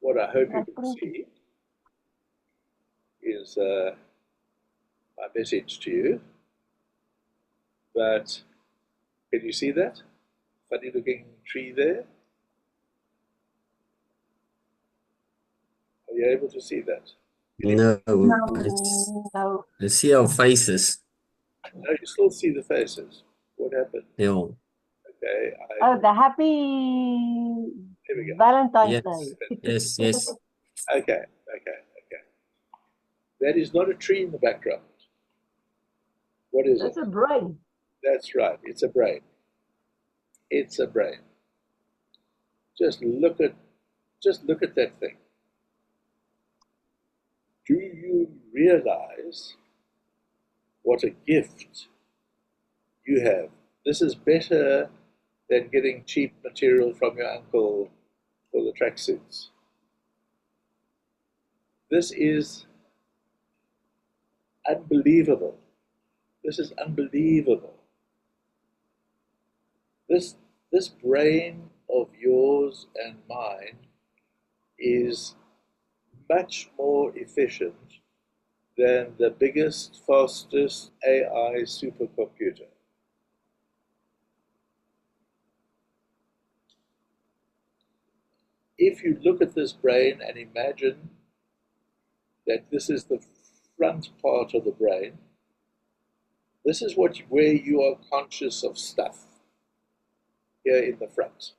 what I hope you That's can pretty. see is my message to you. But can you see that funny looking tree there? Are you able to see that? Can you, No, let's No, no. let's see our faces. no, you still see the faces. What happened? Yeah. Okay, Oh, the happy here we go. Valentine's Yes, Day. yes, yes. Okay, okay, okay. That is not a tree in the background. What is That's it? a brain. That's right. It's a brain. It's a brain. Just look at, just look at that thing. Do you realize what a gift you have? This is better than getting cheap material from your uncle for the tracksuits. This is unbelievable. This is unbelievable. This this brain of yours and mine is much more efficient than the biggest, fastest AI supercomputer. If you look at this brain and imagine that this is the front part of the brain, this is where you are conscious of stuff here in the front.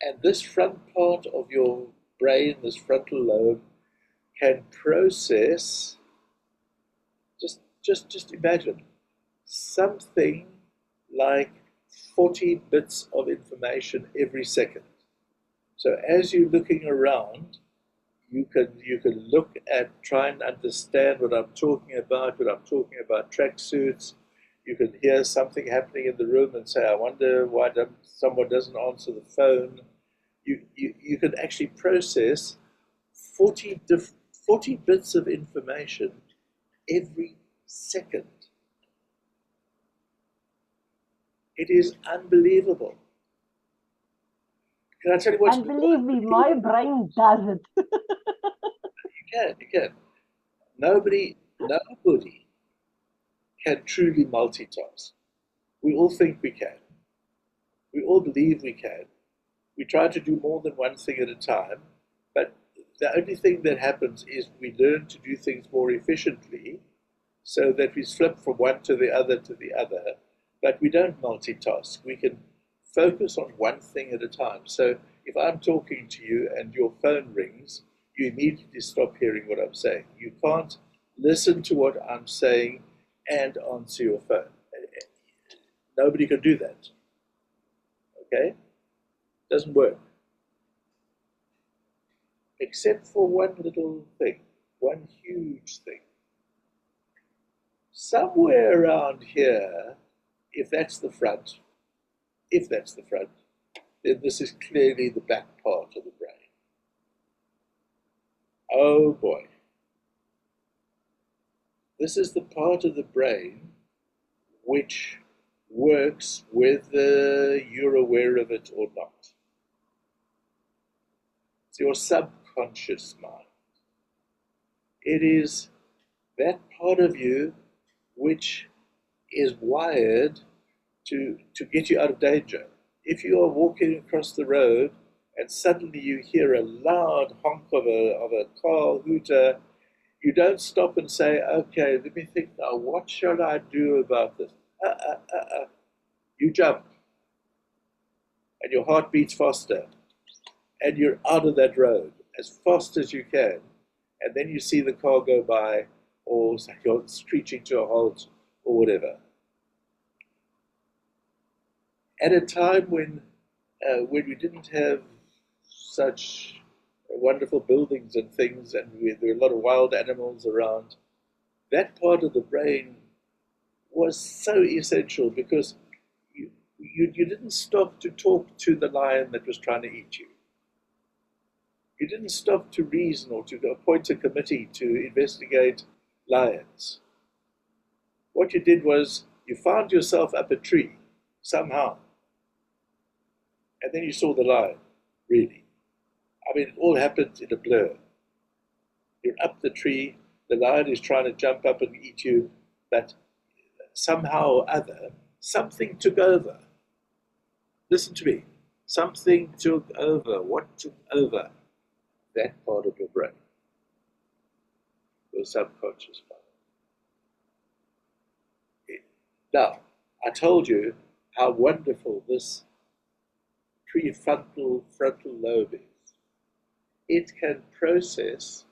And this front part of your brain, this frontal lobe, can process, just imagine, something like 40 bits of information every second. So as you're looking around, you can look at, try and understand what I'm talking about when I'm talking about tracksuits. You can hear something happening in the room and say, I wonder why someone doesn't answer the phone. You can actually process 40 bits of information every second. It is unbelievable. Can I tell you what's And believe me, my brain does it. you can. Nobody can truly multitask. We all think we can. We all believe we can. We try to do more than one thing at a time, but the only thing that happens is we learn to do things more efficiently so that we flip from one to the other, but we don't multitask. We can focus on one thing at a time. So if I'm talking to you and your phone rings, you immediately stop hearing what I'm saying. You can't listen to what I'm saying and answer your phone. Nobody can do that. Okay? Doesn't work. Except for one little thing, one huge thing. Somewhere around here, if that's the front, then this is clearly the back part of the brain. Oh boy. This is the part of the brain which works whether you're aware of it or not. It's your subconscious mind. It is that part of you which is wired to get you out of danger. If you are walking across the road and suddenly you hear a loud honk of a car hooter, you don't stop and say, okay, let me think now, what shall I do about this? You jump, and your heart beats faster, and you're out of that road as fast as you can, and then you see the car go by, or you're screeching to a halt, or whatever. At a time when we didn't have such wonderful buildings and things, and there were a lot of wild animals around, that part of the brain was so essential because you didn't stop to talk to the lion that was trying to eat you. You didn't stop to reason or to appoint a committee to investigate lions. What you did was you found yourself up a tree somehow, and then you saw the lion, really. I mean, it all happens in a blur. You're up the tree, the lion is trying to jump up and eat you, but somehow or other, something took over. Listen to me. Something took over. What took over? That part of your brain, your subconscious part. Now, I told you how wonderful this prefrontal frontal lobe is. It can process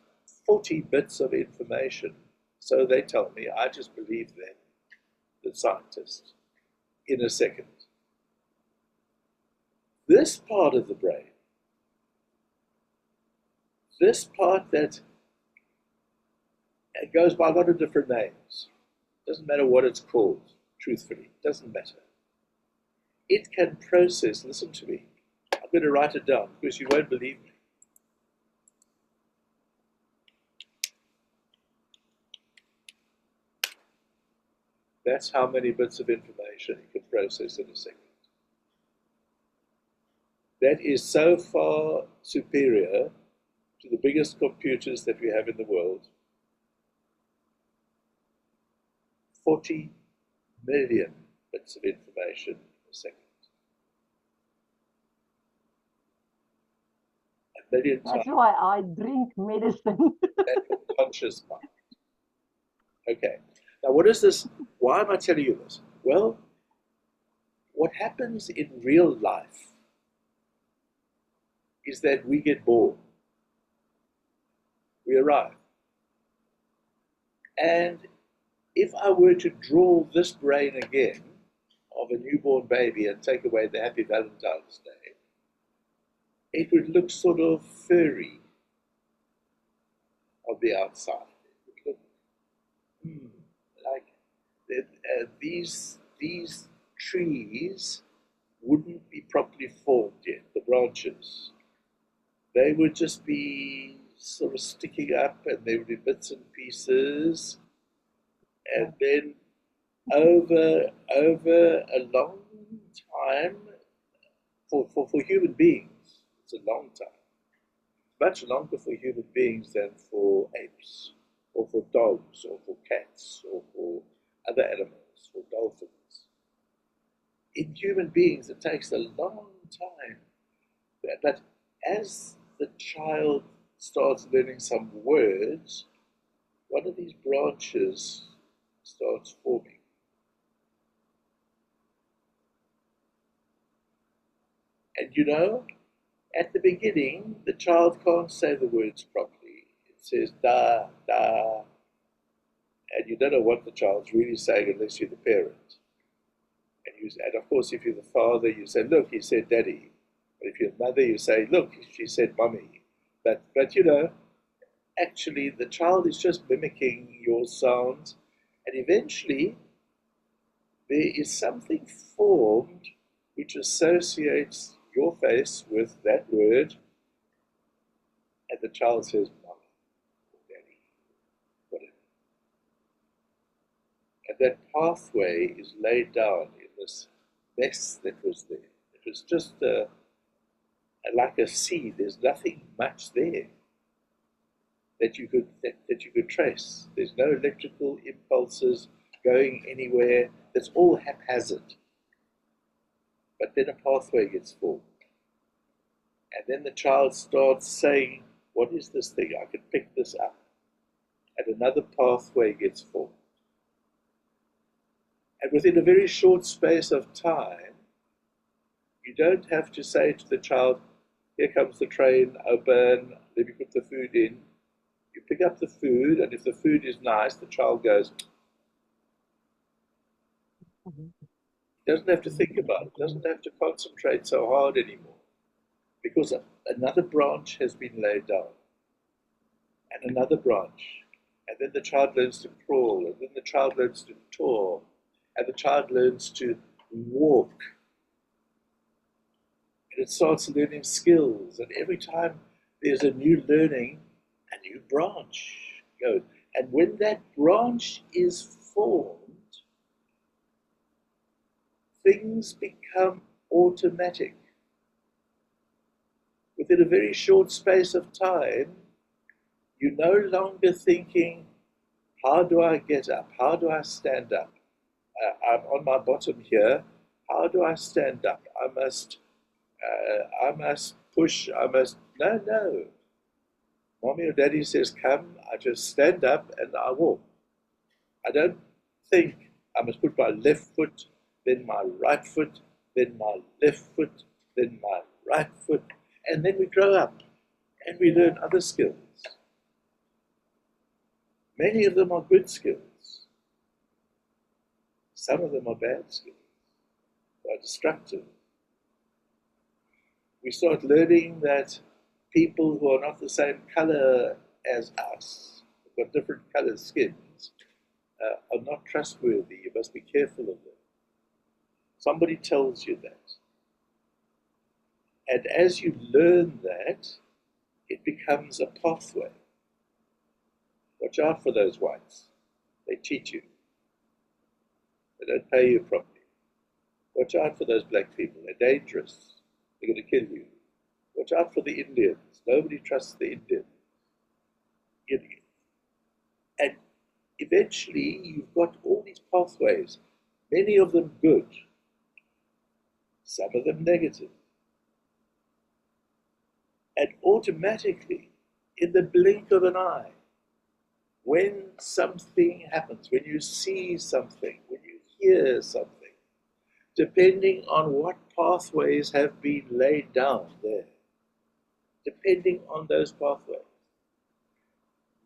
40 bits of information. So they tell me, I just believe them, the scientists, in a second. This part of the brain, this part that it goes by a lot of different names. Doesn't matter what it's called, truthfully, doesn't matter. It can process, listen to me, I'm going to write it down because you won't believe me. That's how many bits of information it can process in a second. That is so far superior to the biggest computers that we have in the world. 40 million bits of information in a second. A million times. That's why I drink medicine. That's a conscious mind. Okay. Now, what is this? Why am I telling you this? Well, what happens in real life is that we get born. We arrive. And if I were to draw this brain again of a newborn baby and take away the Happy Valentine's Day, it would look sort of furry on the outside. It would look like these trees wouldn't be properly formed yet, the branches. They would just be sort of sticking up and there would be bits and pieces. And then over a long time, for human beings, it's a long time. Much longer for human beings than for apes, or for dogs, or for cats, or for other animals, or dolphins. In human beings, it takes a long time. But as the child starts learning some words, one of these branches starts forming. And you know, at the beginning, the child can't say the words properly. It says da, da, and you don't know what the child's really saying unless you're the parent. And of course, if you're the father, you say, look, he said daddy. But if you're the mother, you say, look, she said mommy. But you know, actually, the child is just mimicking your sounds. And eventually, there is something formed which associates your face with that word. And the child says, mommy, or daddy, whatever. And that pathway is laid down in this mess that was there. It was just like a seed. There's nothing much there that you could trace. There's no electrical impulses going anywhere. It's all haphazard. But then a pathway gets formed. And then the child starts saying, what is this thing? I can pick this up. And another pathway gets formed. And within a very short space of time, you don't have to say to the child, here comes the train, open, let me put the food in. You pick up the food, and if the food is nice, the child goes. He doesn't have to think about it, doesn't have to concentrate so hard anymore, because another branch has been laid down, and another branch, and then the child learns to crawl, and then the child learns to talk, and the child learns to walk, and it starts learning skills, and every time there's a new learning, a new branch goes. And when that branch is formed, things become automatic. within a very short space of time, you're no longer thinking, how do I get up? How do I stand up? I'm on my bottom here. How do I stand up? I must push. No, no. Mommy or daddy says, come. I just stand up and I walk. I don't think I must put my left foot, then my right foot, then my left foot, then my right foot. And then we grow up and we learn other skills. Many of them are good skills. Some of them are bad skills. They are destructive. We start learning that people who are not the same color as us, who've got different colored skins, are not trustworthy. You must be careful of them. Somebody tells you that. And as you learn that, it becomes a pathway. Watch out for those whites. They cheat you. They don't pay you properly. Watch out for those black people. They're dangerous. They're going to kill you. Watch out for the Indians. Nobody trusts the Indians. And eventually, you've got all these pathways, many of them good, some of them negative. And automatically, in the blink of an eye, when something happens, when you see something, when you hear something, depending on what pathways have been laid down there, depending on those pathways,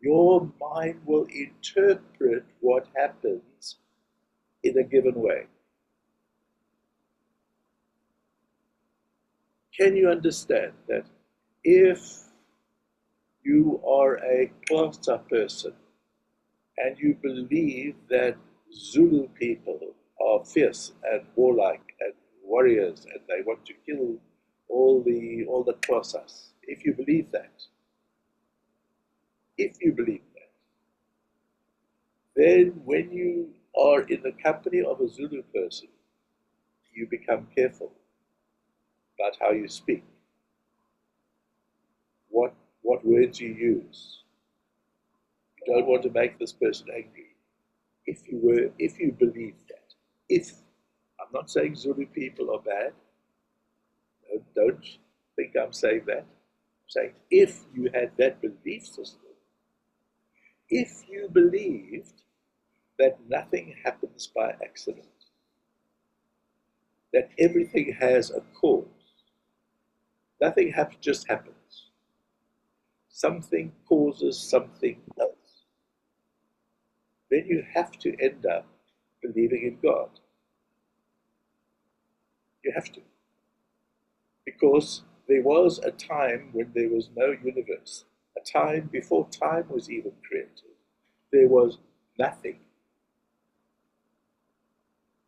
your mind will interpret what happens in a given way. Can you understand that if you are a Xhosa person and you believe that Zulu people are fierce and warlike and warriors and they want to kill all the Xhosas, if you believe that, then when you are in the company of a Zulu person, you become careful about how you speak, what words you use. You don't want to make this person angry. If you believe that, I'm not saying Zulu people are bad. No, don't think I'm saying that. I'm saying if you had that belief system, if you believed that nothing happens by accident, that everything has a cause, nothing just happens. Something causes something else. Then you have to end up believing in God. You have to. Because there was a time when there was no universe, a time before time was even created. There was nothing.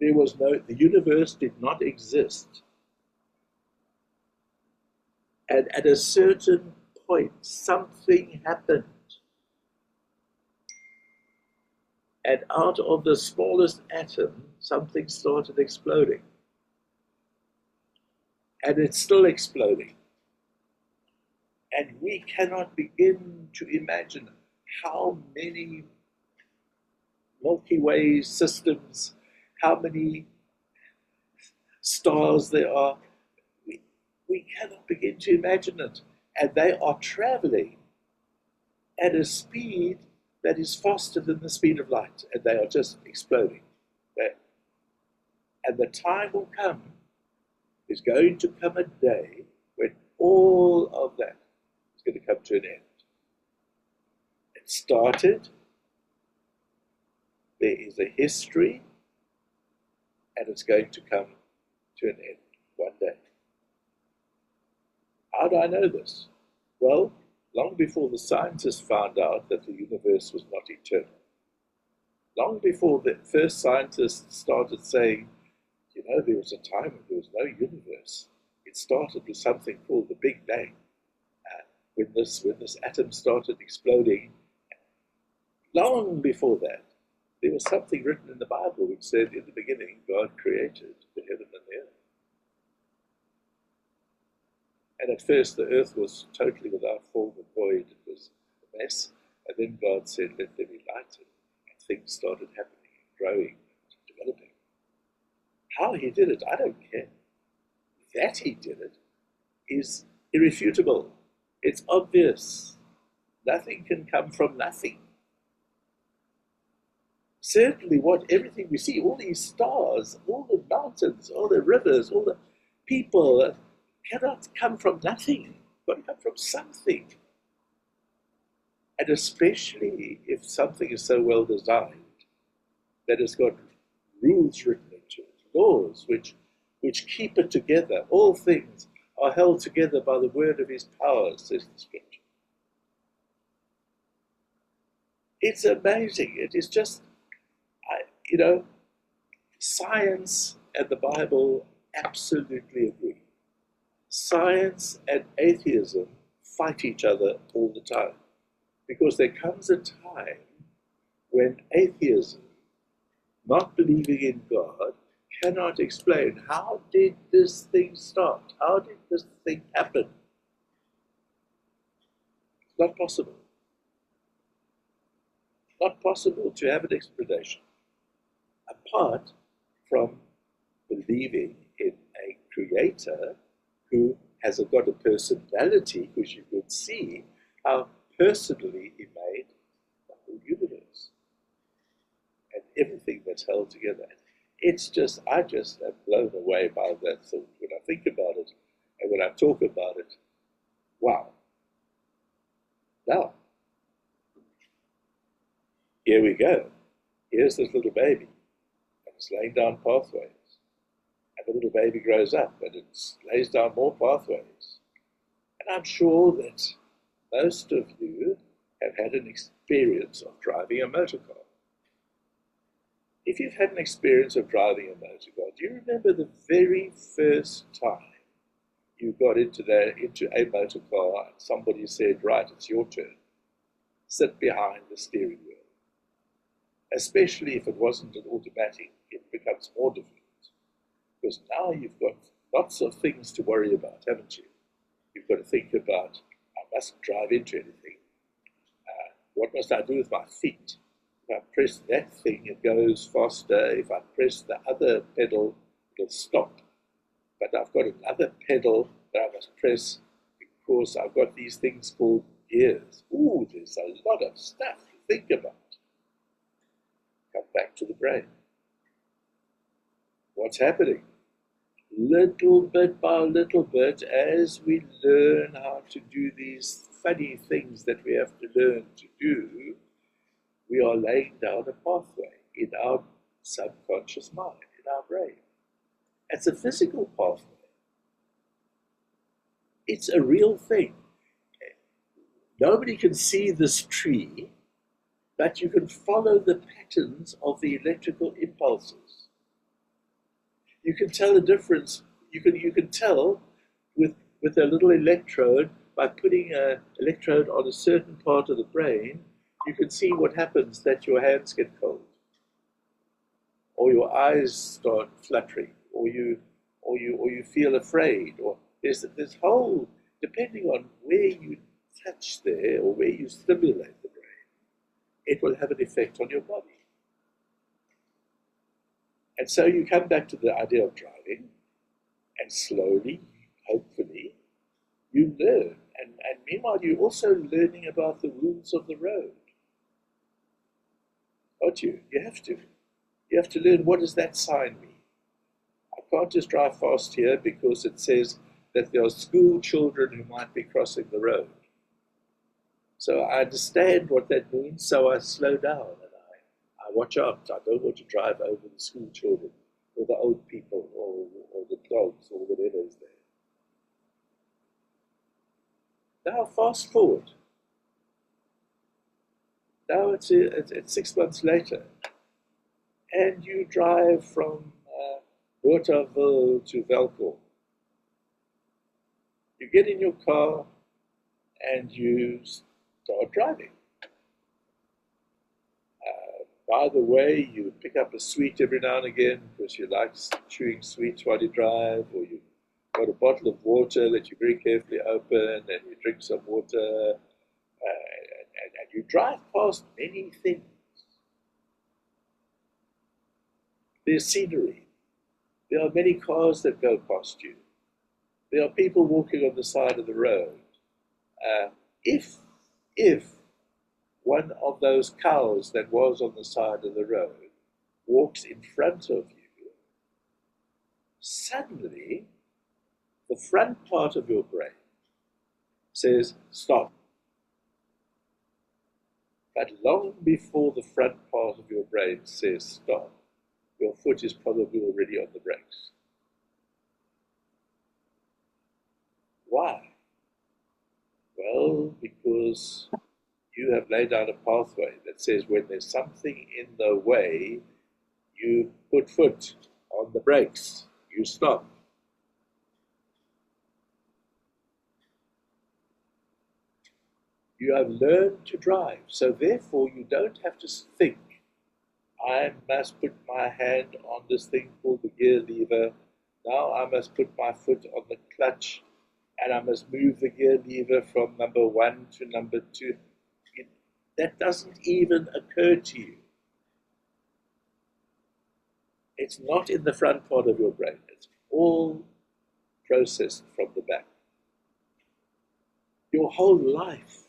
The universe did not exist. And at a certain point, something happened. And out of the smallest atom, something started exploding. And it's still exploding. And we cannot begin to imagine how many Milky Way systems, how many stars there are. We cannot begin to imagine it. And they are traveling at a speed that is faster than the speed of light. And they are just exploding. And the time will come, there's going to come a day when all of that is going to come to an end. It started, there is a history, and it's going to come to an end one day. How do I know this? Well, long before the scientists found out that the universe was not eternal, long before the first scientists started saying, there was a time when there was no universe. It started with something called the Big Bang. When this atom started exploding, long before that, there was something written in the Bible which said, in the beginning, God created the heaven and the earth. And at first the earth was totally without form and void. It was a mess. And then God said, let there be light. And things started happening, growing, developing. How he did it, I don't care. That he did it is irrefutable. It's obvious. Nothing can come from nothing. Certainly everything we see, all these stars, all the mountains, all the rivers, all the people, cannot come from nothing. Got to come from something. And especially if something is so well designed that it's got rules written into it, laws which keep it together. All things are held together by the word of his power, says the scripture. It's amazing. It is just, science and the Bible absolutely agree. Science and atheism fight each other all the time, because there comes a time when atheism, not believing in God, cannot explain, how did this thing start? How did this thing happen? It's not possible. Not possible to have an explanation apart from believing in a creator who has got a personality, because you could see how personally he made the whole universe and everything that's held together. It's just, I just am blown away by that thought when I think about it and when I talk about it. Wow. Now, here we go. Here's this little baby, and it's laying down pathways. And the little baby grows up, and it lays down more pathways. And I'm sure that most of you have had an experience of driving a motor car. If you've had an experience of driving a motor car, do you remember the very first time you got into a motor car and somebody said, right, it's your turn. Sit behind the steering wheel. Especially if it wasn't an automatic, it becomes more difficult. Because now you've got lots of things to worry about, haven't you? You've got to think about, I mustn't drive into anything. What must I do with my feet? If I press that thing, it goes faster. If I press the other pedal, it'll stop. But I've got another pedal that I must press because I've got these things called gears. Ooh, there's a lot of stuff to think about. Come back to the brain. What's happening? Little bit by little bit, as we learn how to do these funny things that we have to learn to do, we are laying down a pathway in our subconscious mind, in our brain. It's a physical pathway. It's a real thing. Nobody can see this tree, but you can follow the patterns of the electrical impulses. You can tell the difference. You can tell with a little electrode, by putting an electrode on a certain part of the brain, you can see what happens, that your hands get cold, or your eyes start fluttering, or you feel afraid, or there's this whole, depending on where you touch there or where you stimulate the brain, it will have an effect on your body. And so you come back to the idea of driving, and slowly, hopefully, you learn. And meanwhile, you're also learning about the rules of the road. Aren't you? You have to. You have to learn, what does that sign mean? I can't just drive fast here because it says that there are school children who might be crossing the road. So I understand what that means, so I slow down and I watch out. I don't want to drive over the school children or the old people or the dogs or whatever is there. Now fast forward. Now it's 6 months later, and you drive from Waterville to Velco. You get in your car and you start driving. By the way, you pick up a sweet every now and again because you like chewing sweets while you drive, or you got a bottle of water that you very carefully open and you drink some water and you drive past many things. There's scenery. There are many cars that go past you. There are people walking on the side of the road. If one of those cows that was on the side of the road walks in front of you, suddenly the front part of your brain says, stop. But long before the front part of your brain says stop, your foot is probably already on the brakes. Why? Well, because you have laid out a pathway that says when there's something in the way, you put foot on the brakes, you stop. You have learned to drive, so therefore you don't have to think, I must put my hand on this thing called the gear lever, now I must put my foot on the clutch, and I must move the gear lever from number 1 to number 2. That doesn't even occur to you. It's not in the front part of your brain. It's all processed from the back. Your whole life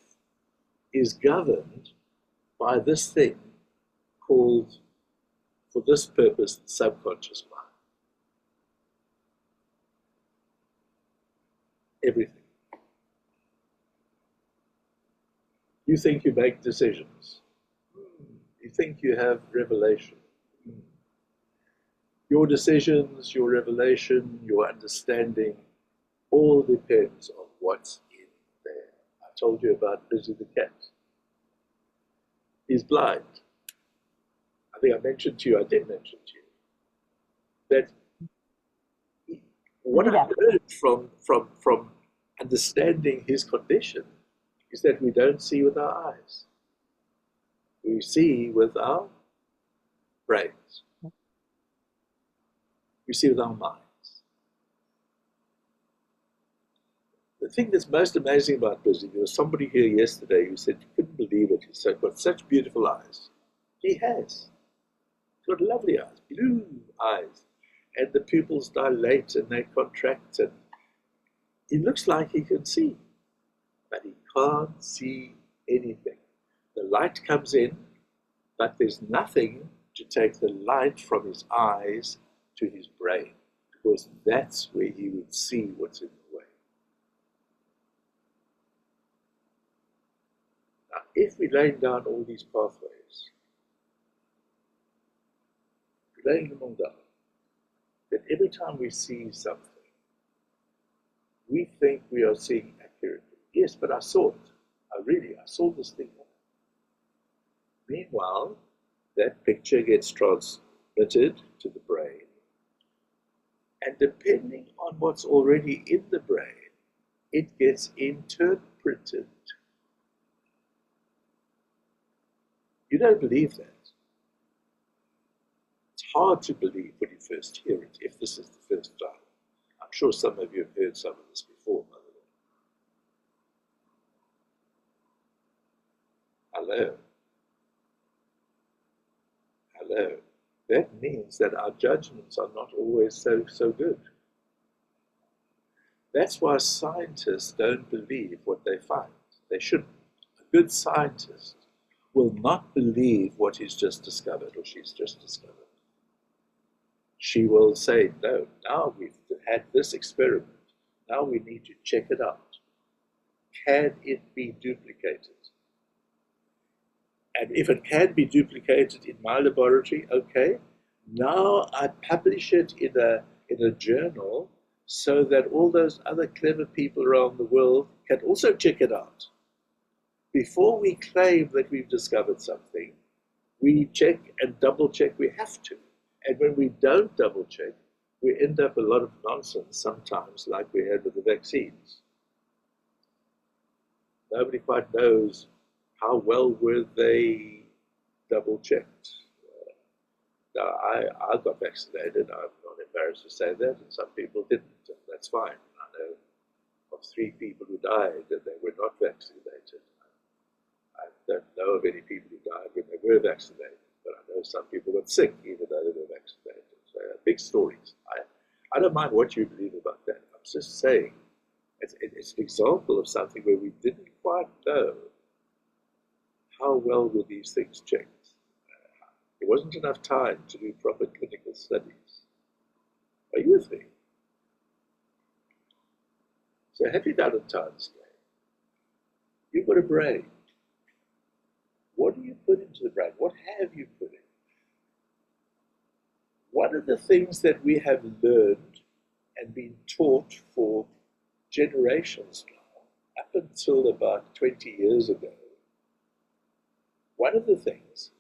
is governed by this thing called, for this purpose, the subconscious mind. Everything. You think you make decisions. You think you have revelation. Your decisions, your revelation, your understanding, all depends on what's in there. I told you about Busy the cat. He's blind. I think I mentioned to you, I did mention to you, that what I learned from understanding his condition is that we don't see with our eyes. We see with our brains. We see with our minds. The thing that's most amazing about Busy, there was somebody here yesterday who said, you couldn't believe it, he's got such beautiful eyes. He has. He's got lovely eyes, blue eyes. And the pupils dilate and they contract, and he looks like he can see, but he can't see anything. The light comes in, but there's nothing to take the light from his eyes to his brain, because that's where he would see what's in the way. Now, if we lay down all these pathways, laying them all down, that every time we see something, we think we are seeing accurately. Yes, but I saw it. I saw this thing. Meanwhile, that picture gets transmitted to the brain, and depending on what's already in the brain, it gets interpreted. You don't believe that. It's hard to believe when you first hear it, if this is the first time. I'm sure some of you have heard some of this before, by the way. Hello. Hello. That means that our judgments are not always so good. That's why scientists don't believe what they find. They shouldn't. A good scientist will not believe what he's just discovered or she's just discovered. She will say, no, now we've had this experiment. Now we need to check it out. Can it be duplicated? And if it can be duplicated in my laboratory, okay. Now I publish it in a journal so that all those other clever people around the world can also check it out. Before we claim that we've discovered something, we check and double check. We have to. And when we don't double check, we end up a lot of nonsense sometimes, like we had with the vaccines. Nobody quite knows how well were they double checked. Now, I got vaccinated. I'm not embarrassed to say that, and some people didn't, and that's fine. I know of 3 people who died and they were not vaccinated. I don't know of any people who died when they were vaccinated, but I know some people got sick even though they were vaccinated. So big stories. I don't mind what you believe about that. I'm just saying it's an example of something where we didn't quite know how well were these things checked. There wasn't enough time to do proper clinical studies. Are you with me? So have you Valentine's Day? You've got a brain. What do you put into the brain? What have you put in? One of the things that we have learned and been taught for generations now, up until about 20 years ago, one of the things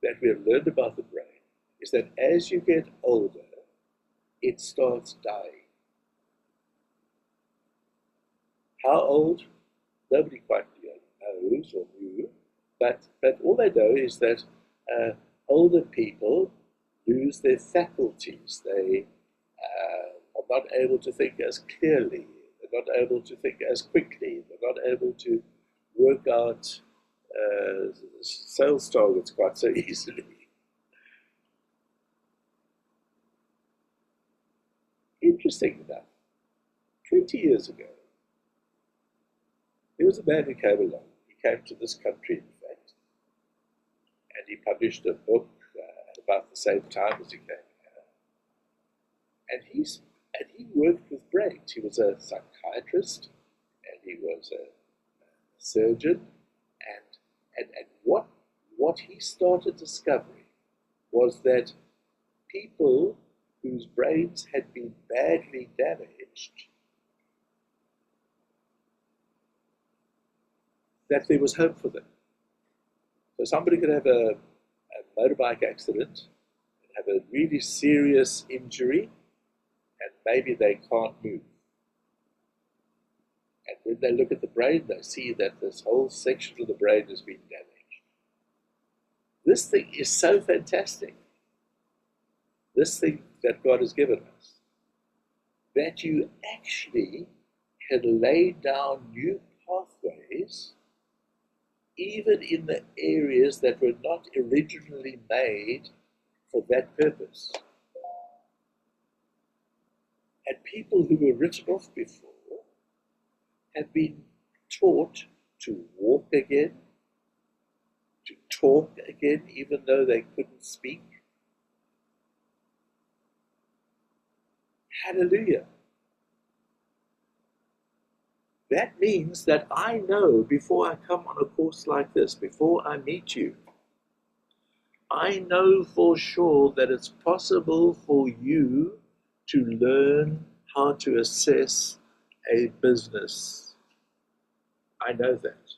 that we have learned about the brain is that as you get older, it starts dying. How old? Nobody quite knows or knew, but all they know is that older people lose their faculties. They are not able to think as clearly. They're not able to think as quickly. They're not able to work out sales targets quite so easily. Interesting enough, 20 years ago, there was a man who came along. He came to this country, in fact, and he published a book at about the same time as he came here. And he worked with brains. He was a psychiatrist, and he was a surgeon, and what he started discovering was that people whose brains had been badly damaged, that there was hope for them. So somebody could have a motorbike accident and have a really serious injury, and maybe they can't move. And when they look at the brain, they see that this whole section of the brain has been damaged. This thing is so fantastic, this thing that God has given us, that you actually can lay down new pathways even in the areas that were not originally made for that purpose. And people who were written off before have been taught to walk again, to talk again, even though they couldn't speak. Hallelujah. That means that I know before I come on a course like this, before I meet you, I know for sure that it's possible for you to learn how to assess a business. I know that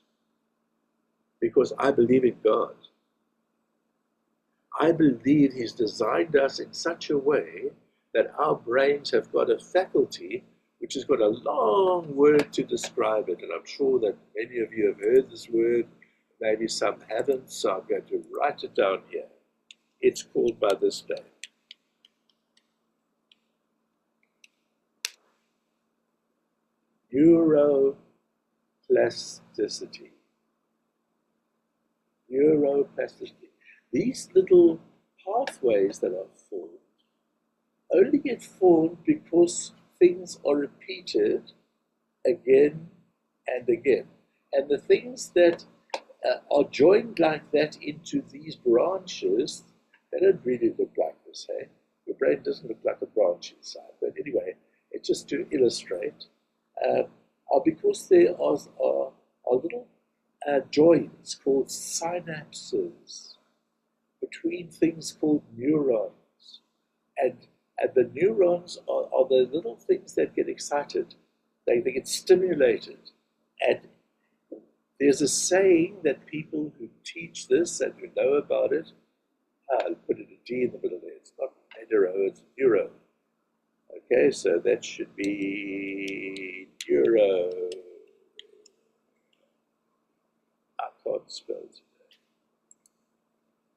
because I believe in God. I believe He's designed us in such a way that our brains have got a faculty which has got a long word to describe it, and I'm sure that many of you have heard this word, maybe some haven't, so I'm going to write it down here. It's called by this name. Neuroplasticity. Neuroplasticity. These little pathways that are formed only get formed because things are repeated again and again. And the things that are joined like that into these branches, they don't really look like this, hey? Your brain doesn't look like a branch inside. But anyway, it's just to illustrate, are because there are little joins called synapses between things called neurons. And the neurons are the little things that get excited. They get stimulated. And there's a saying that people who teach this and who know about it, I'll put a D in the middle there. It's not neuro, it's neuro. Okay, so that should be neuro. I can't spell it.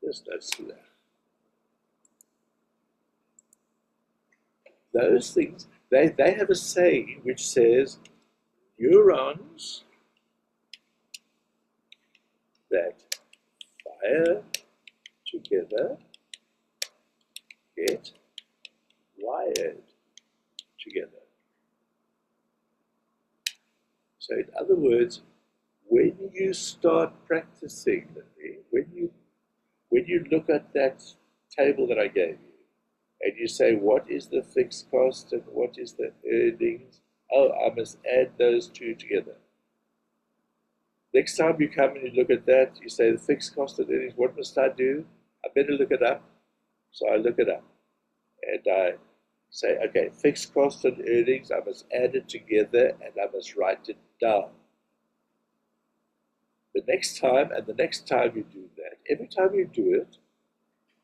There's no slash. those things, they have a saying which says neurons that fire together get wired together. So in other words, when you start practicing, when you look at that table that I gave you, and you say, what is the fixed cost and what is the earnings? Oh, I must add those two together. Next time you come and you look at that, you say the fixed cost and earnings, what must I do? I better look it up. So I look it up. And I say, okay, fixed cost and earnings, I must add it together and I must write it down. The next time and the next time you do that, every time you do it,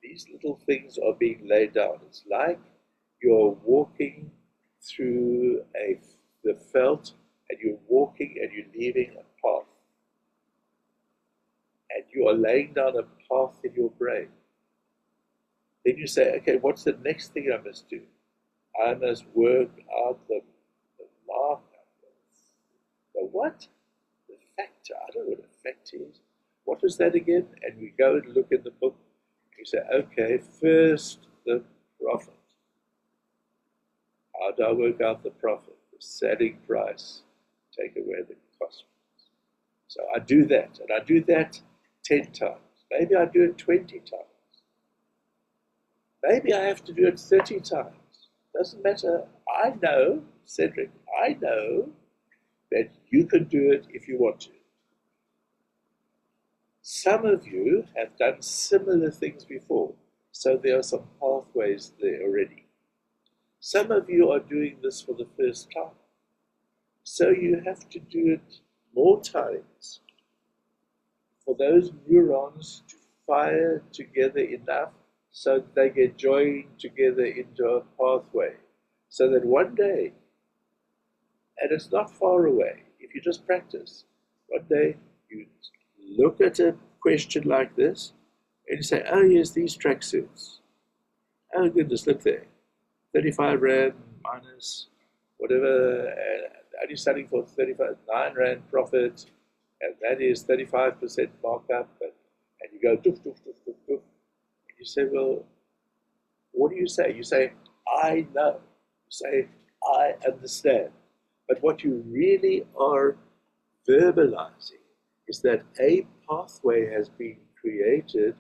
these little things are being laid down. It's like you're walking through the felt and you're walking and you're leaving a path. And you are laying down a path in your brain. Then you say, okay, what's the next thing I must do? I must work out the mark. The what? The factor. I don't know what a factor is. What was that again? And we go and look in the book. You say, okay, first the profit. How do I work out the profit? The selling price. Take away the cost. So I do that, and I do that 10 times. Maybe I do it 20 times. Maybe I have to do it 30 times. Doesn't matter. I know, Cedric, I know that you can do it if you want to. Some of you have done similar things before, so there are some pathways there already. Some of you are doing this for the first time, so you have to do it more times for those neurons to fire together enough so that they get joined together into a pathway, so that one day, and it's not far away, if you just practice, one day you look at a question like this and you say, oh yes, these tracksuits. Oh goodness, look there. 35 Rand minus whatever, only selling for 9 Rand profit, and that is 35% markup, and you go doof, doof, doof, doof, doof. And you say, well, what do you say? You say, I know. You say, I understand. But what you really are verbalizing is that a pathway has been created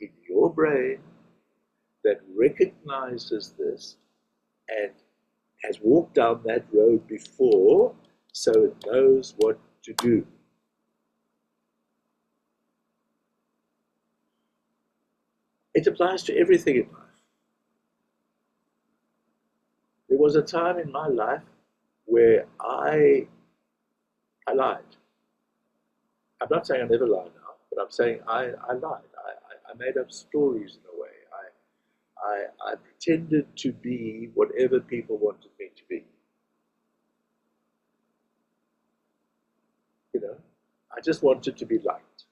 in your brain that recognizes this and has walked down that road before, so it knows what to do. It applies to everything in life. There was a time in my life where I lied. I'm not saying I never lie now, but I'm saying I lied. I made up stories in a way. I pretended to be whatever people wanted me to be. You know, I just wanted to be liked.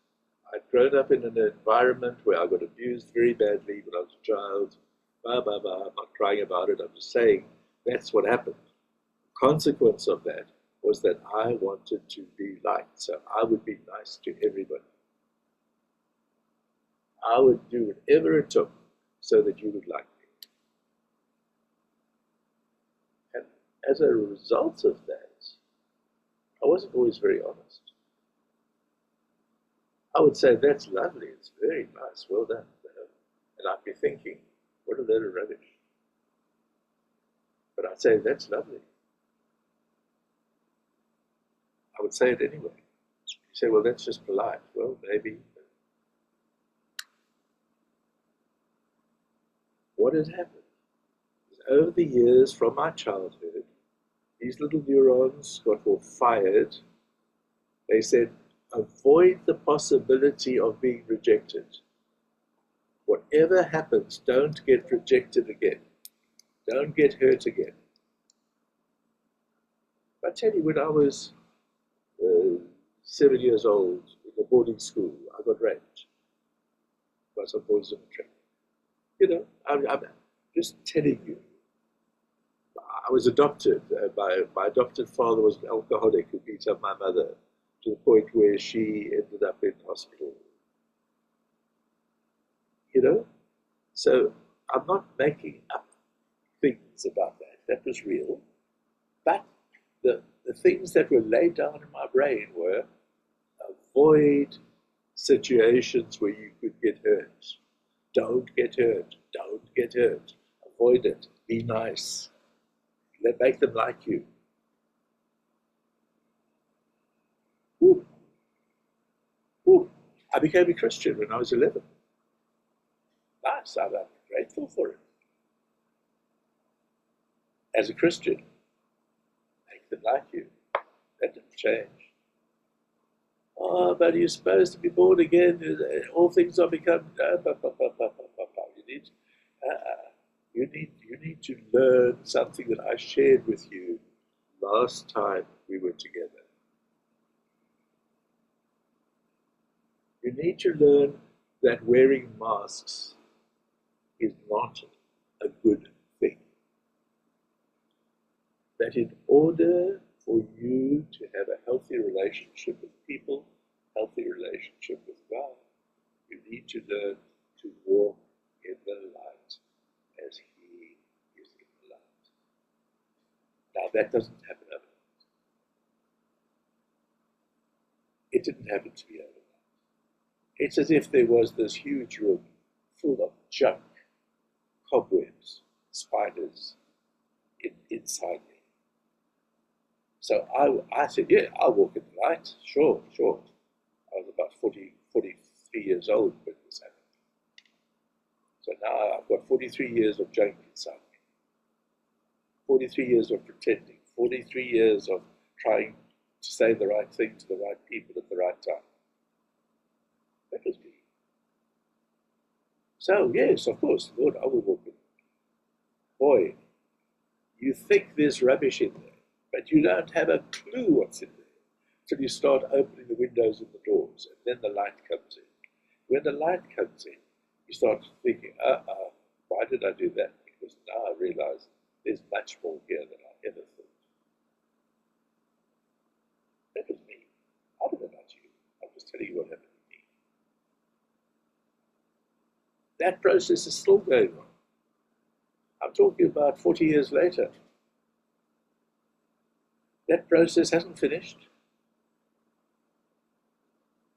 I'd grown up in an environment where I got abused very badly when I was a child. Blah, blah, blah. I'm not crying about it. I'm just saying that's what happened. The consequence of that was that I wanted to be liked. So I would be nice to everybody. I would do whatever it took so that you would like me. And as a result of that, I wasn't always very honest. I would say, that's lovely, it's very nice, well done. And I'd be thinking, what a load of rubbish. But I'd say, that's lovely. I would say it anyway. You say, well, that's just polite. Well, maybe. What had happened is over the years from my childhood, these little neurons got all fired. They said, avoid the possibility of being rejected. Whatever happens, don't get rejected again. Don't get hurt again. I tell you, when I was 7 years old in the boarding school, I got raped by some boys on the train. You know, I'm just telling you I was adopted. My adopted father was an alcoholic who beat up my mother to the point where she ended up in hospital. You know? So I'm not making up things about that. That was real. But the things that were laid down in my brain were avoid situations where you could get hurt. Don't get hurt. Don't get hurt. Avoid it. Be nice. Make them like you. Woo. Woo. I became a Christian when I was 11. Nice. I'm grateful for it. As a Christian, make them like you. That didn't change. Oh, but you're supposed to be born again. All things are become. You need to learn something that I shared with you last time we were together. You need to learn that wearing masks is not a good thing. That in order for you to have a healthy relationship with people, healthy relationship with God, you need to learn to walk in the light as He is in the light. Now that doesn't happen overnight. It didn't happen to me overnight. It's as if there was this huge room full of junk, cobwebs, spiders inside me. So I said, yeah, I'll walk in the light. Sure. I was about 43 years old when this happened. So now I've got 43 years of junk inside me. 43 years of pretending. 43 years of trying to say the right thing to the right people at the right time. That was me. So, yes, of course, Lord, I will walk in. Boy, you think there's rubbish in there, but you don't have a clue what's in there till you start opening the windows and the doors, and then the light comes in. When the light comes in, you start thinking, why did I do that? Because now I realize there's much more here than I ever thought. That was me. I don't know about you. I'm just telling you what happened to me. That process is still going on. I'm talking about 40 years later. That process hasn't finished.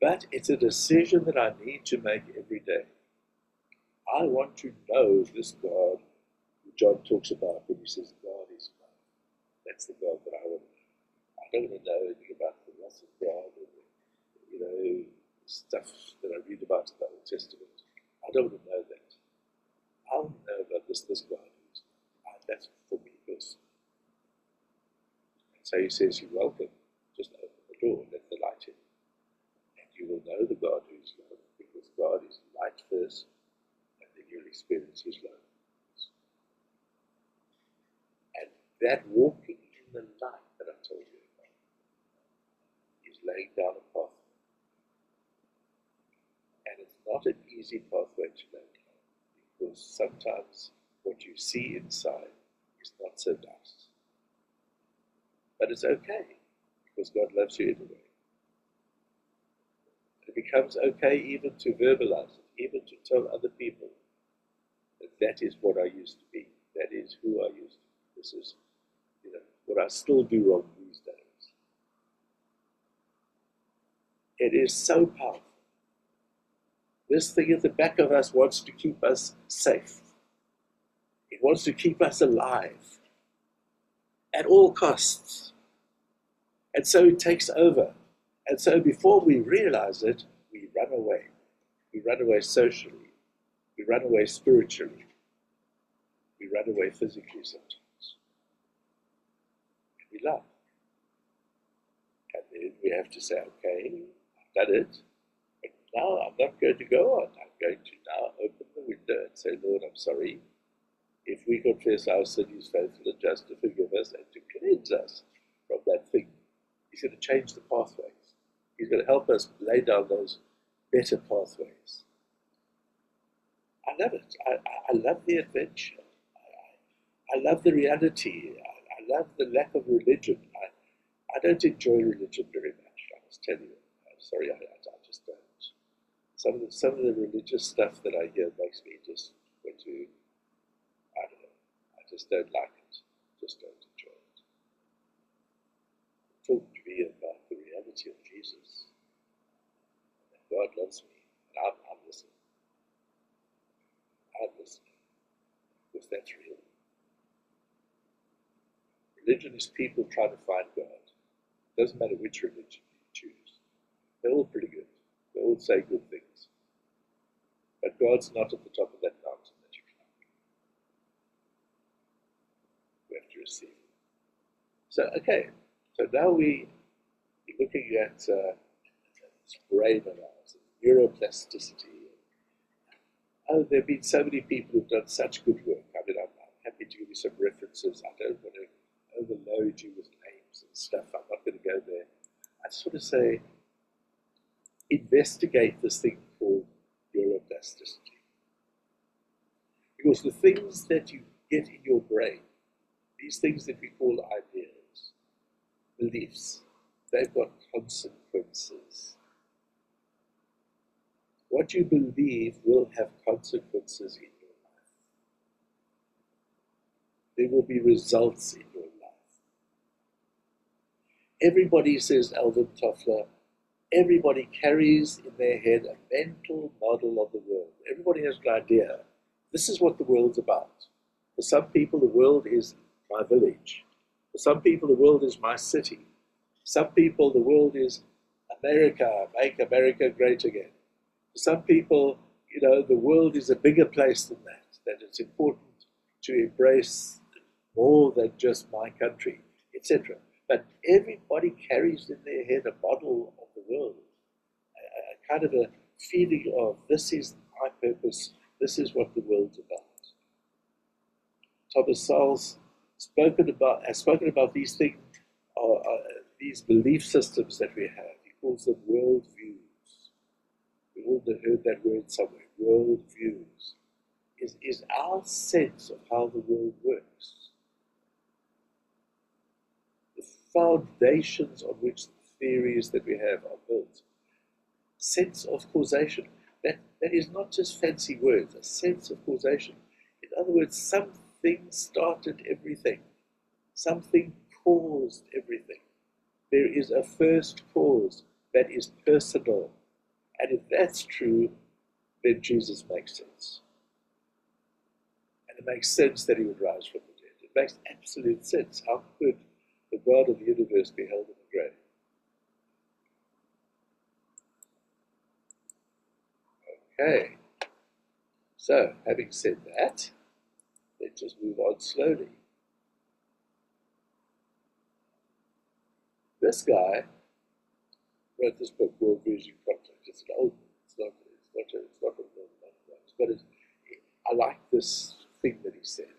But it's a decision that I need to make every day. I want to know this God who John talks about when he says God is love. That's the God that I want to know. I don't want to know anything about the wrath of God or the, stuff that I read about in the Old Testament. I don't want to know that. I want to know about this God who's love. That's for me personally. And so he says, you're welcome. Just open the door, let the light in. And you will know the God who is love, because God is light first, and then you'll experience his love. And that walking in the light that I told you about is laying down a pathway. And it's not an easy pathway to lay down, because sometimes what you see inside is not so nice. But it's okay, because God loves you anyway. It becomes okay even to verbalize it, even to tell other people that is what I used to be. That is who I used to be. This is, what I still do wrong these days. It is so powerful. This thing at the back of us wants to keep us safe. It wants to keep us alive at all costs. And so it takes over. And so before we realize it, we run away. We run away socially. We run away spiritually. We run away physically sometimes. And we love. And then we have to say, okay, I've done it. But now I'm not going to go on. I'm going to now open the window and say, Lord, I'm sorry. If we confess our sin, he's faithful and just to forgive us and to cleanse us from that thing. He's going to change the pathways. He's going to help us lay down those better pathways. I love it. I love the adventure. I love the reality. love the lack of religion. I don't enjoy religion very much, I must tell you. I'm sorry, I just don't. Some of the religious stuff that I hear makes me just want to, I don't know, I just don't like it. Just don't enjoy it. Talk to me about the reality of Jesus. That God loves me, and I'm listening. I'm listening, because that's real. Religion is people trying to find God. It doesn't matter which religion you choose. They're all pretty good. They all say good things. But God's not at the top of that mountain that you climb. We have to receive Him. So, okay. So now we're looking at this brain of ours, neuroplasticity. Oh, there have been so many people who've done such good work. I mean, I'm happy to give you some references. I don't want to overload you with names and stuff. I'm not going to go there. I just want to say, investigate this thing called neuroplasticity. Because the things that you get in your brain, these things that we call ideas, beliefs, they've got consequences. What you believe will have consequences in your life. There will be results in your life. Everybody, says Alvin Toffler, everybody carries in their head a mental model of the world. Everybody has an idea. This is what the world's about. For some people, the world is my village. For some people, the world is my city. Some people, the world is America, make America great again. For some people, the world is a bigger place than that it's important to embrace more than just my country, etc. But everybody carries in their head a model of the world, a kind of a feeling of this is my purpose, this is what the world's about. Thomas Sowell's has spoken about these things, these belief systems that we have. He calls them worldviews. We all heard that word somewhere, worldviews. Is our sense of how the world works. The foundations on which the theories that we have are built. Sense of causation. That is not just fancy words, a sense of causation. In other words, something started everything. Something caused everything. There is a first cause that is personal. And if that's true, then Jesus makes sense. And it makes sense that he would rise from the dead. It makes absolute sense. How could the God of the universe be held in the grave? Okay. So, having said that, let's just move on slowly. This guy wrote this book, Worldviews in Conflict. It's an old book. It's not a but I like this thing that he said.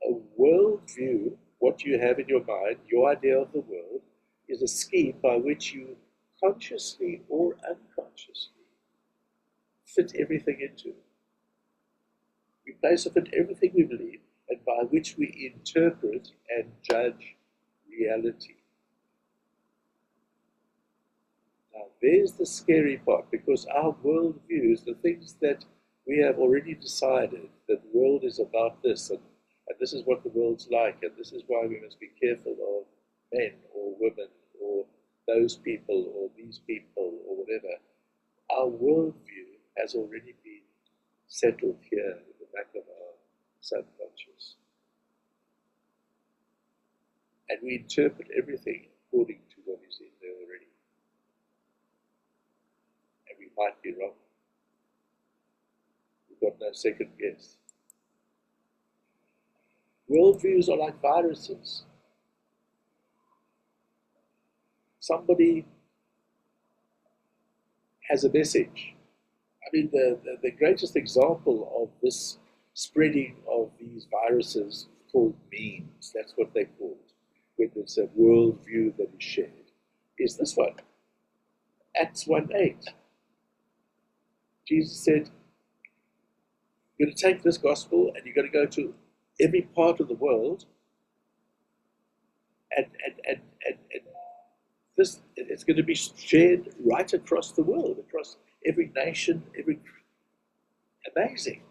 A worldview, what you have in your mind, your idea of the world, is a scheme by which you consciously or unconsciously fit everything into. We place of it everything we believe, and by which we interpret and judge reality. Now, there's the scary part, because our worldviews, the things that we have already decided that the world is about this, and this is what the world's like, and this is why we must be careful of men or women or those people or these people or whatever. Our worldview has already been settled here in the back of our subconscious. And we interpret everything according to what is in there already. And we might be wrong. We've got no second guess. Worldviews are like viruses. Somebody has a message. I mean, the greatest example of this spreading of these viruses called memes, that's what they're called, when it's a worldview that is shared, is this one. Acts 1:8. Jesus said, you're going to take this gospel and you're going to go to every part of the world And this, it's going to be shared right across the world, across every nation, every amazing.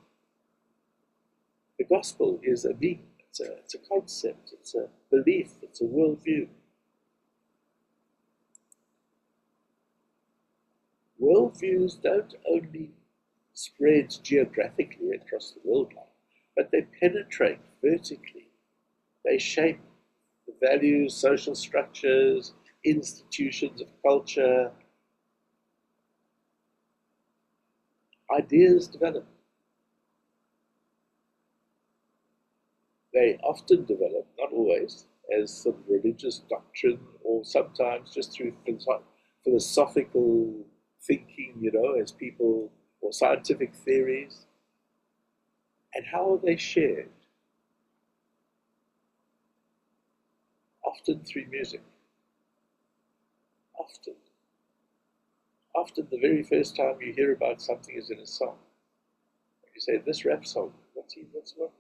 The gospel is a being, it's a concept, it's a belief, it's a worldview. Worldviews don't only spread geographically across the world, but they penetrate vertically. They shape the values, social structures, institutions of culture. Ideas develop. They often develop, not always, as some religious doctrine or sometimes just through philosophical thinking, as people, or scientific theories. And how are they shared? Often through music. Often the very first time you hear about something is in a song. You say, this rap song, what's he talking about?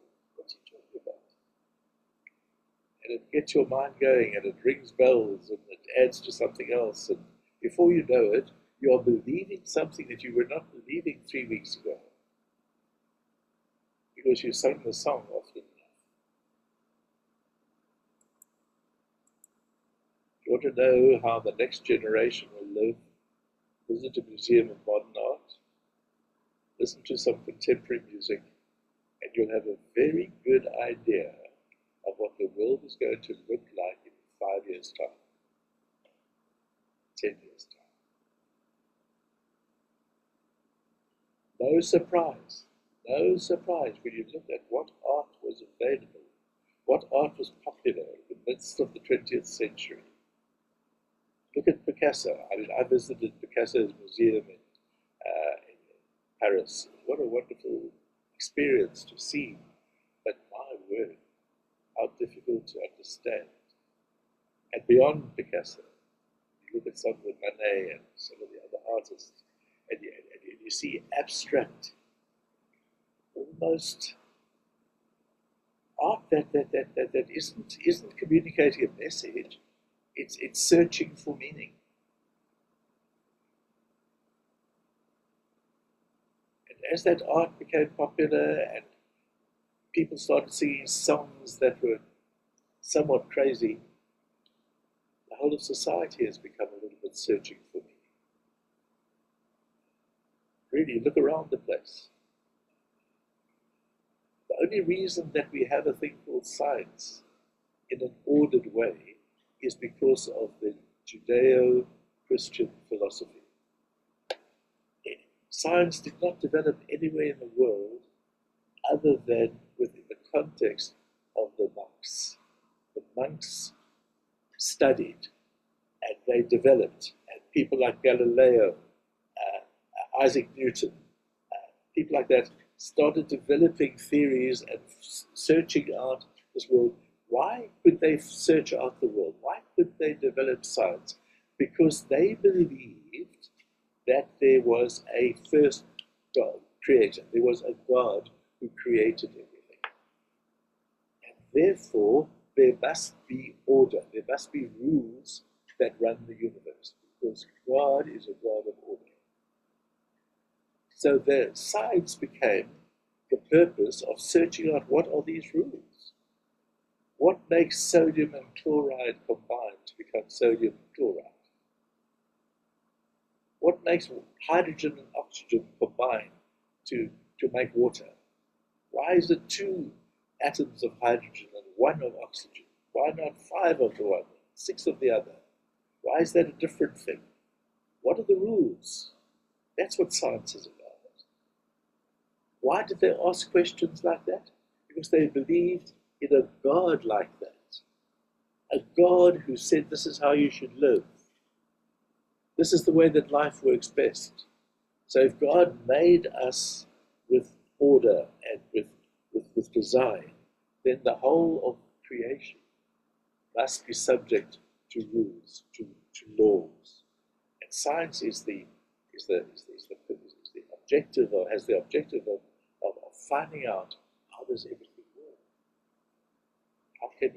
And it gets your mind going, and it rings bells, and it adds to something else. And before you know it, you are believing something that you were not believing 3 weeks ago, because you sang the song often enough. You want to know how the next generation will live? Visit a museum of modern art, listen to some contemporary music, and you'll have a very good idea of what the world is going to look like in 5 years' time, 10 years' time. No surprise when you look at what art was available, what art was popular in the midst of the 20th century. Look at Picasso. I visited Picasso's museum in Paris. What a wonderful experience to see. But my word, how difficult to understand. And beyond Picasso, you look at some of the Manet and some of the other artists, and you see abstract, almost art that isn't communicating a message. It's searching for meaning. And as that art became popular and people started singing songs that were somewhat crazy, the whole of society has become a little bit searching for meaning. Really, look around the place. The only reason that we have a thing called science in an ordered way is because of the Judeo-Christian philosophy. Science did not develop anywhere in the world other than within the context of the monks. The monks studied and they developed, and people like Galileo, Isaac Newton, people like that started developing theories and searching out this world. Why could they search out the world? Why could they develop science? Because they believed that there was a first God, creator. There was a God who created everything. And therefore, there must be order. There must be rules that run the universe, because God is a God of order. So the science became the purpose of searching out what are these rules. What makes sodium and chloride combine to become sodium chloride? What makes hydrogen and oxygen combine to make water? Why is it 2 atoms of hydrogen and 1 of oxygen? Why not 5 of the one, 6 of the other? Why is that a different thing? What are the rules? That's what science is about. Why did they ask questions like that? Because they believed in a God like that. A God who said, this is how you should live. This is the way that life works best. So if God made us with order and with design, then the whole of creation must be subject to rules, to laws. And science is the objective, or has the objective of finding out how does everything work. How can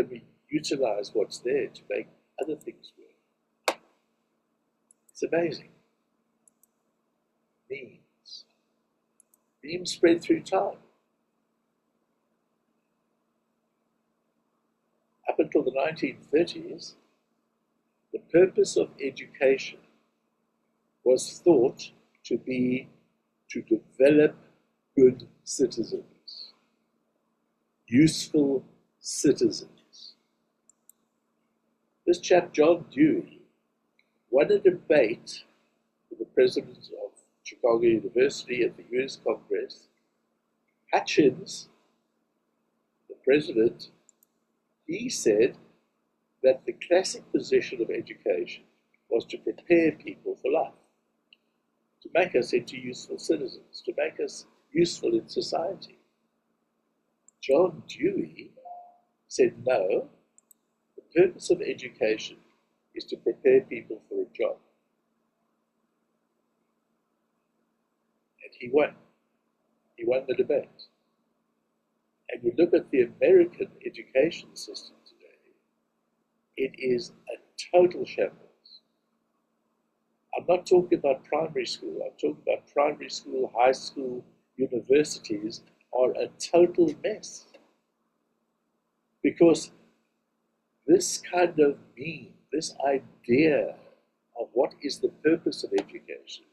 we utilize what's there to make other things work. It's amazing. Memes. Memes spread through time. Up until the 1930s, the purpose of education was thought to be to develop good citizens, useful citizens. This chap, John Dewey, won a debate with the president of Chicago University at the US Congress. Hutchins, the president, he said that the classic position of education was to prepare people for life, to make us into useful citizens, to make us useful in society. John Dewey said, no, the purpose of education is to prepare people for a job. And he won. He won the debate. And you look at the American education system today, it is a total shambles. I'm not talking about primary school. I'm talking about primary school, high school, universities are a total mess. Because this kind of meme, this idea of what is the purpose of education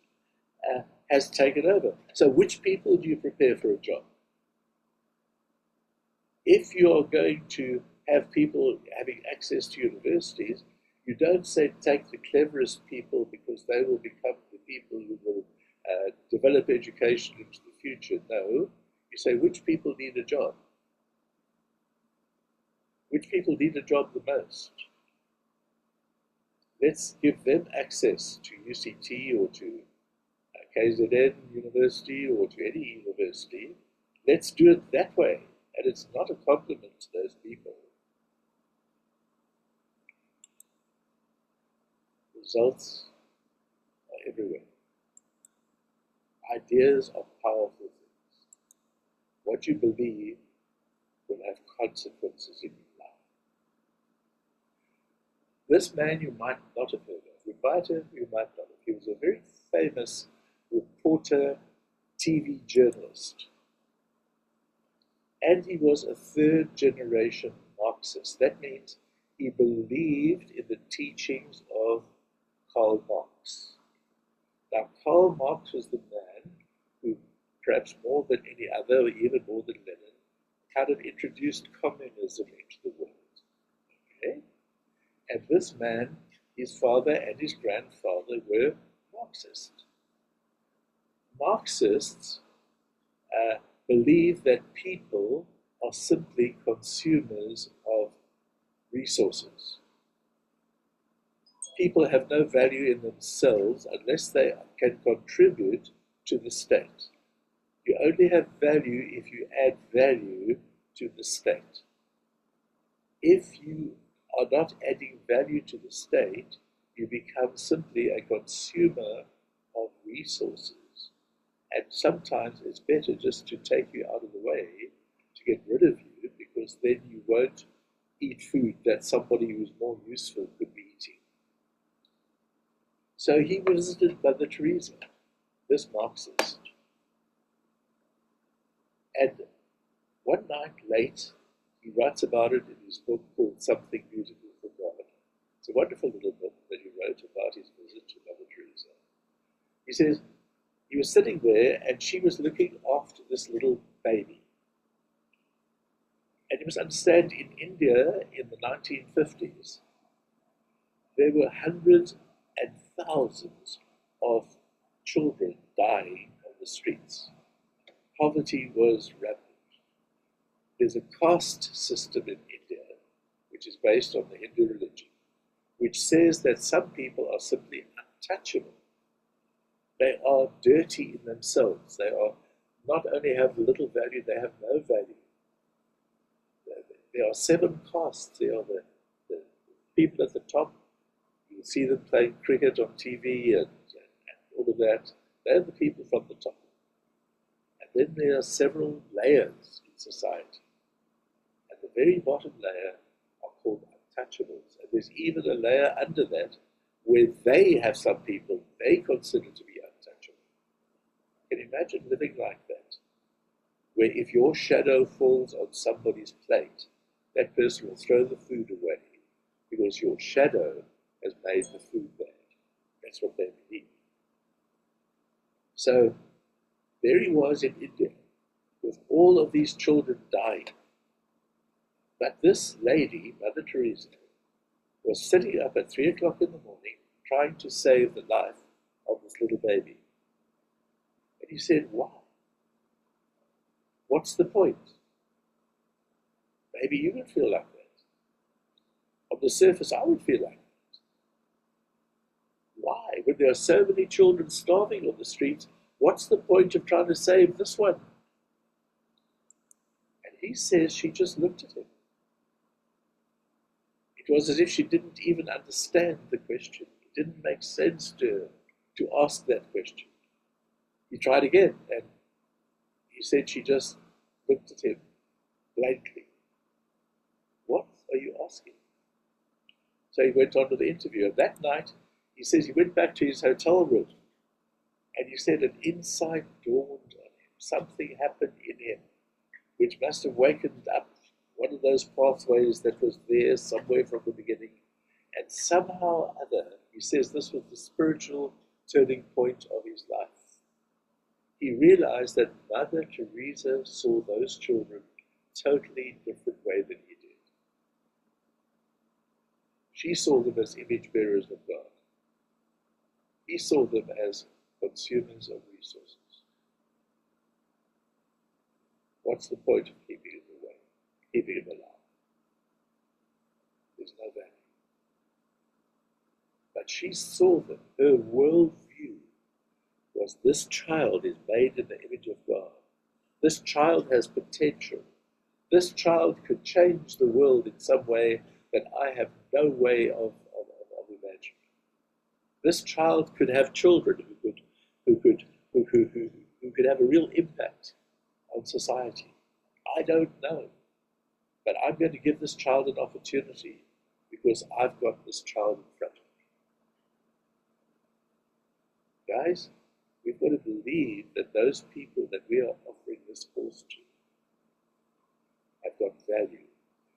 has taken over. So which people do you prepare for a job? If you are going to have people having access to universities, you don't say take the cleverest people because they will become the people who will develop education into the future. No, you say which people need a job? Which people need a job the most? Let's give them access to UCT or to KZN University or to any university. Let's do it that way. And it's not a compliment to those people. Results are everywhere. Ideas are powerful things. What you believe will have consequences in your life. This man you might not have heard of. You might have, you might not have. He was a very famous reporter, TV journalist. And he was a third-generation Marxist. That means he believed in the teachings of Karl Marx. Now, Karl Marx was the man who, perhaps more than any other, or even more than Lenin, kind of introduced communism into the world. Okay? And this man, his father and his grandfather were Marxists. Marxists believe that people are simply consumers of resources. People have no value in themselves unless they can contribute to the state. You only have value if you add value to the state. If you are not adding value to the state, you become simply a consumer of resources. And sometimes it's better just to take you out of the way, to get rid of you, because then you won't eat food that somebody who's more useful could be eating. So he visited Mother Teresa, this Marxist. And one night late, he writes about it in his book called Something Beautiful for God. It's a wonderful little book that he wrote about his visit to Mother Teresa. He says, he was sitting there and she was looking after this little baby. And you must understand, in India in the 1950s, there were hundreds and thousands of children dying on the streets. Poverty was rampant. There's a caste system in India, which is based on the Hindu religion, which says that some people are simply untouchable. They are dirty in themselves. They are not only have little value, they have no value. There are 7 castes. There are the people at the top. You see them playing cricket on TV and all of that. They're the people from the top. And then there are several layers in society. And the very bottom layer are called untouchables. And there's even a layer under that where they have some people they consider to be untouchable. Can you imagine living like that? Where if your shadow falls on somebody's plate, that person will throw the food away because your shadow has made the food bad. That's what they believe. So there he was in India with all of these children dying. But this lady, Mother Teresa, was sitting up at 3 o'clock in the morning trying to save the life of this little baby. And he said, why? What's the point? Maybe you would feel like that. On the surface, I would feel like that. Why? When there are so many children starving on the streets, what's the point of trying to save this one? And he says she just looked at him. It was as if she didn't even understand the question. It didn't make sense to her to ask that question. He tried again, and he said she just looked at him blankly. What are you asking? So he went on to the interview. And that night, he says he went back to his hotel room, and he said an insight dawned on him. Something happened in him, which must have wakened up one of those pathways that was there somewhere from the beginning. And somehow or other, he says this was the spiritual turning point of his life. He realized that Mother Teresa saw those children totally different way than he did. She saw them as image bearers of God. He saw them as consumers of resources. What's the point of keeping them away, keeping them alive? There's no value. But she saw them. Her worldview was this child is made in the image of God. This child has potential. This child could change the world in some way that I have no way of imagining. This child could have children who could have a real impact on society. I don't know. But I'm going to give this child an opportunity because I've got this child in front of me. Guys, we've got to believe that those people that we are offering this course to have got value,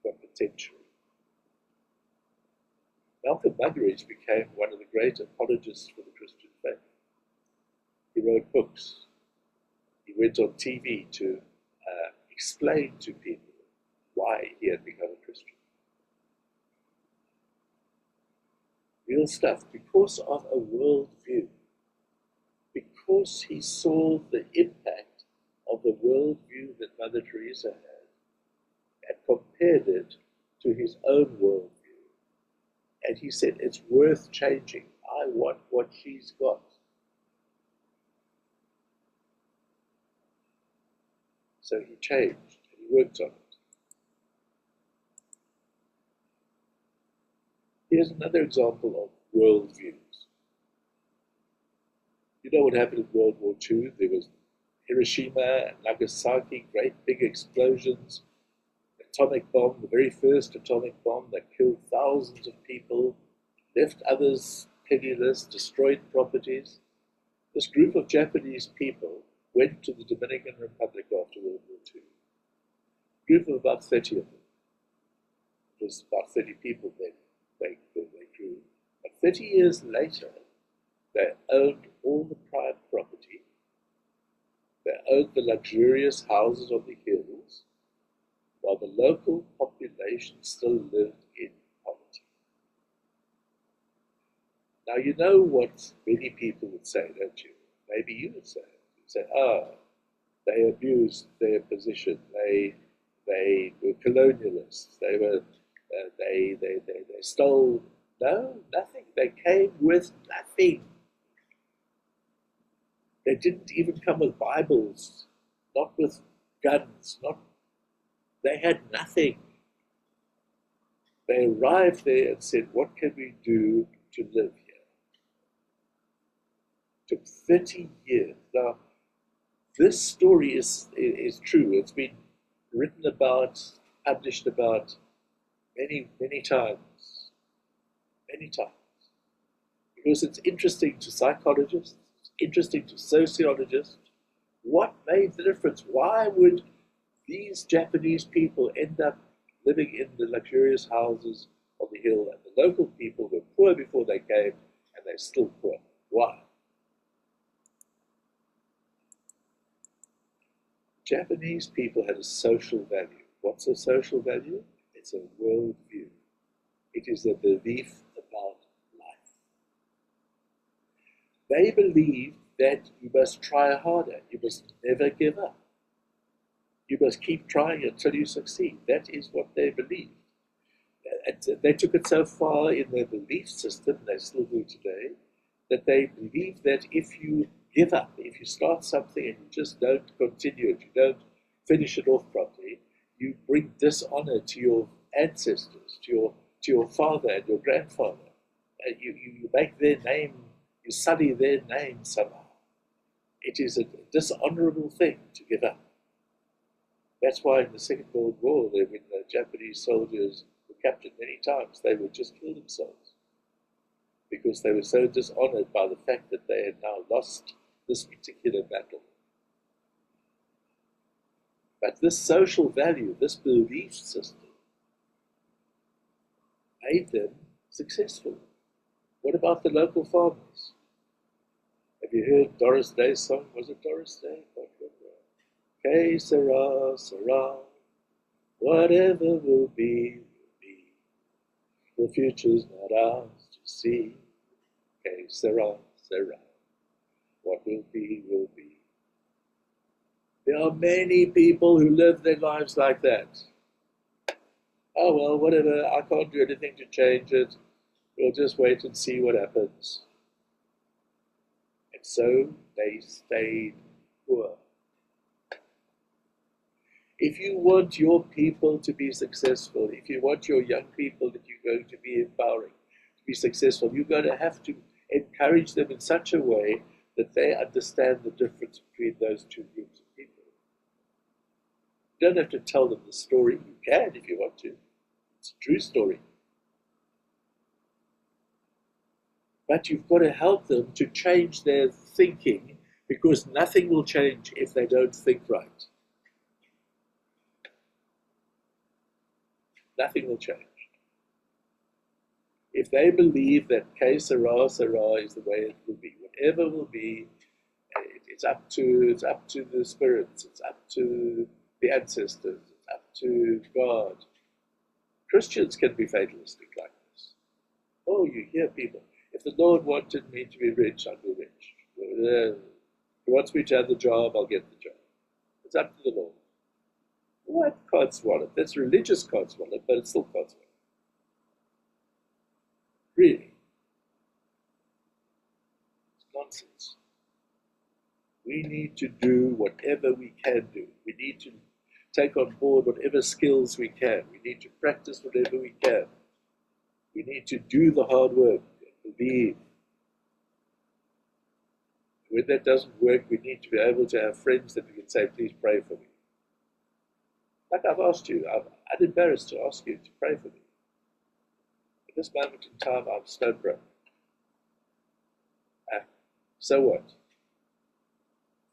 have got potential. Malcolm Muggeridge became one of the great apologists for the Christian faith. He wrote books. He went on TV to explain to people why he had become a Christian. Real stuff, because of a worldview. Because he saw the impact of the worldview that Mother Teresa had and compared it to his own worldview. And he said, it's worth changing. I want what she's got. So he changed and he worked on it. Here's another example of worldviews. You know what happened in World War II? There was Hiroshima and Nagasaki, great big explosions. Atomic bomb, the very first atomic bomb that killed thousands of people, left others penniless, destroyed properties. This group of Japanese people went to the Dominican Republic after World War II. A group of about 30 of them. It was about 30 people then, they grew. But 30 years later, they owned all the prime property. They owned the luxurious houses on the hills, while the local population still lived in poverty. Now, you know what many people would say, don't you? Maybe you would say it. You'd say, they abused their position. They were colonialists. They stole. No, nothing. They came with nothing. They didn't even come with Bibles, not with guns, they had nothing. They arrived there and said, what can we do to live here? It took 30 years. Now, this story is true. It's been written about, published about many times, many times. Because it's interesting to psychologists, it's interesting to sociologists. What made the difference? Why would these Japanese people end up living in the luxurious houses on the hill, and the local people were poor before they came, and they're still poor? Why? Japanese people had a social value. What's a social value? It's a worldview. It is a belief about life. They believe that you must try harder. You must never give up. You must keep trying until you succeed. That is what they believe. They took it so far in their belief system, they still do today, that they believe that if you give up, if you start something and you just don't continue it, you don't finish it off properly, you bring dishonor to your ancestors, to your father and your grandfather. You make their name, you sully their name somehow. It is a dishonorable thing to give up. That's why in the Second World War, when the Japanese soldiers were captured many times, they would just kill themselves, because they were so dishonored by the fact that they had now lost this particular battle. But this social value, this belief system, made them successful. What about the local farmers? Have you heard Doris Day's song? Was it Doris Day? Que sera, sera, whatever will be, will be. The future's not ours to see. Que sera, sera, what will be, will be. There are many people who live their lives like that. Oh well, whatever, I can't do anything to change it. We'll just wait and see what happens. And so they stayed poor. If you want your people to be successful, if you want your young people that you're going to be empowering to be successful, you're going to have to encourage them in such a way that they understand the difference between those two groups of people. You don't have to tell them the story. You can if you want to. It's a true story. But you've got to help them to change their thinking, because nothing will change if they don't think right. Nothing will change. If they believe that que sera, sera is the way it will be, whatever will be, it's up to the spirits, it's up to the ancestors, it's up to God. Christians can be fatalistic like this. Oh, you hear people, if the Lord wanted me to be rich, I'll be rich. If He wants me to have the job, I'll get the job. It's up to the Lord. What codswallop? That's religious codswallop, but it's still codswallop. Really. It's nonsense. We need to do whatever we can do. We need to take on board whatever skills we can. We need to practice whatever we can. We need to do the hard work and believe. When that doesn't work, we need to be able to have friends that we can say, please pray for me. Like I've asked you, I'm unembarrassed to ask you to pray for me. At this moment in time, I'm stone broke. So what?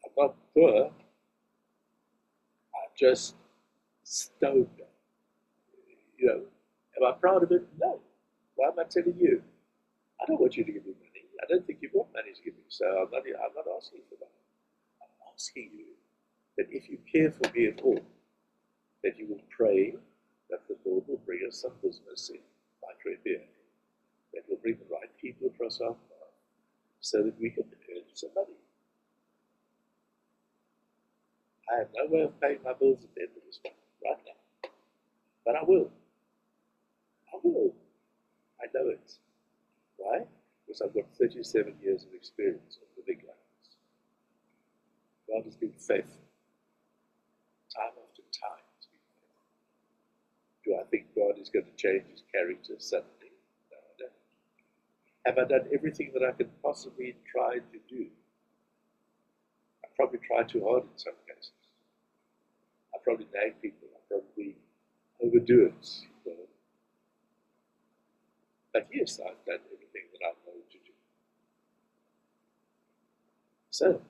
I'm not poor. I'm just stone broke. You know, am I proud of it? No. Why am I telling you? I don't want you to give me money. I don't think you want money to give me, so I'm not asking for money. I'm asking you that if you care for me at all, that you will pray that the Lord will bring us some business in Micro-MBA, that will bring the right people across our path so that we can earn some money. I have no way of paying my bills at the end of this month, right now. But I will. I will. I know it. Why? Because I've got 37 years of experience of living like this. God has been faithful. Time after time. Do I think God is going to change His character suddenly? No, I don't. Have I done everything that I could possibly try to do? I probably try too hard in some cases. I probably nag people. I probably overdo it. You know? yes, I've done everything that I know to do. So,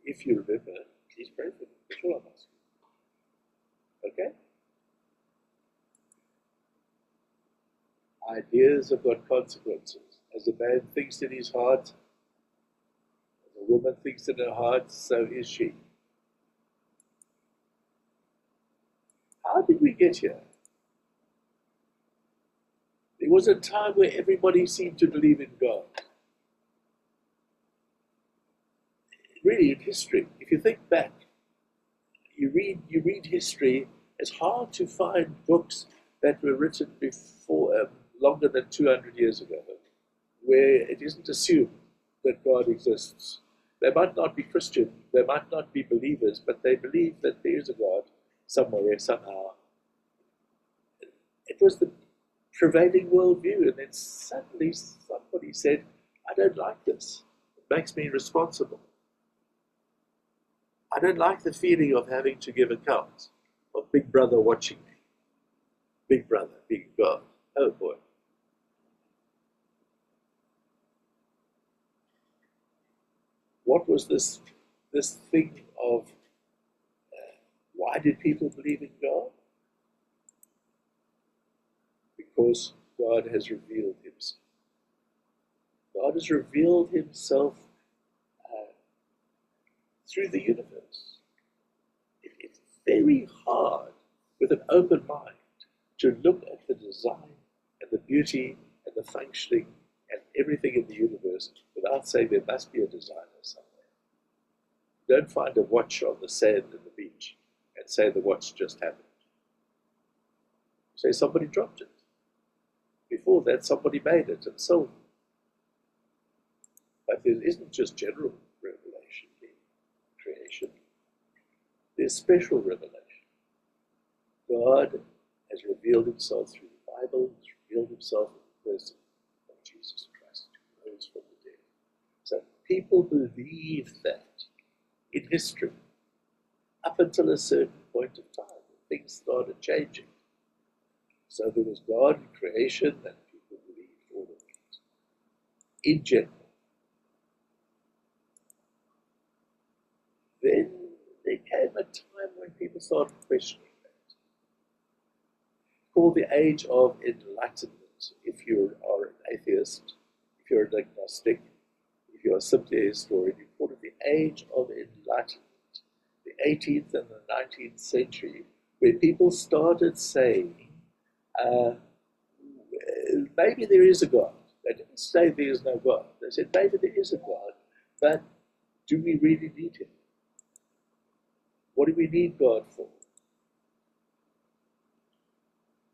if you remember, please pray for me. That's all I'm asking. Okay? Ideas have got consequences. As a man thinks in his heart, as a woman thinks in her heart, so is she. How did we get here? There was a time where everybody seemed to believe in God. Really, in history, if you think back, you read history, it's hard to find books that were written before longer than 200 years ago, where it isn't assumed that God exists. They might not be Christian, they might not be believers, but they believe that there is a God somewhere, somehow. It was the prevailing worldview, and then suddenly somebody said, I don't like this. It makes me responsible. I don't like the feeling of having to give account, of Big Brother watching me. Big Brother, big God. Oh boy. What was this thing of why did people believe in God? Because God has revealed himself. God has revealed himself through the universe. It's very hard with an open mind to look at the design and the beauty and the functioning and everything in the universe without saying there must be a designer somewhere. Don't find a watch on the sand and the beach and say the watch just happened. Say somebody dropped it. Before that, somebody made it and sold it. But there isn't just general revelation in creation. There's special revelation. God has revealed himself through the Bible, has revealed himself in the person of Jesus Christ, who rose from the dead. So people believe that in history, up until a certain point of time, when things started changing. So there was God in creation, and people believed all of it, in general. Then there came a time when people started questioning that. Called the age of enlightenment. If you are an atheist, if you're an agnostic, if you're simply a historian, you call it the age of enlightenment. The 18th and the 19th century, where people started saying, maybe there is a God. They didn't say there is no God. They said maybe there is a God, but do we really need him? What do we need God for?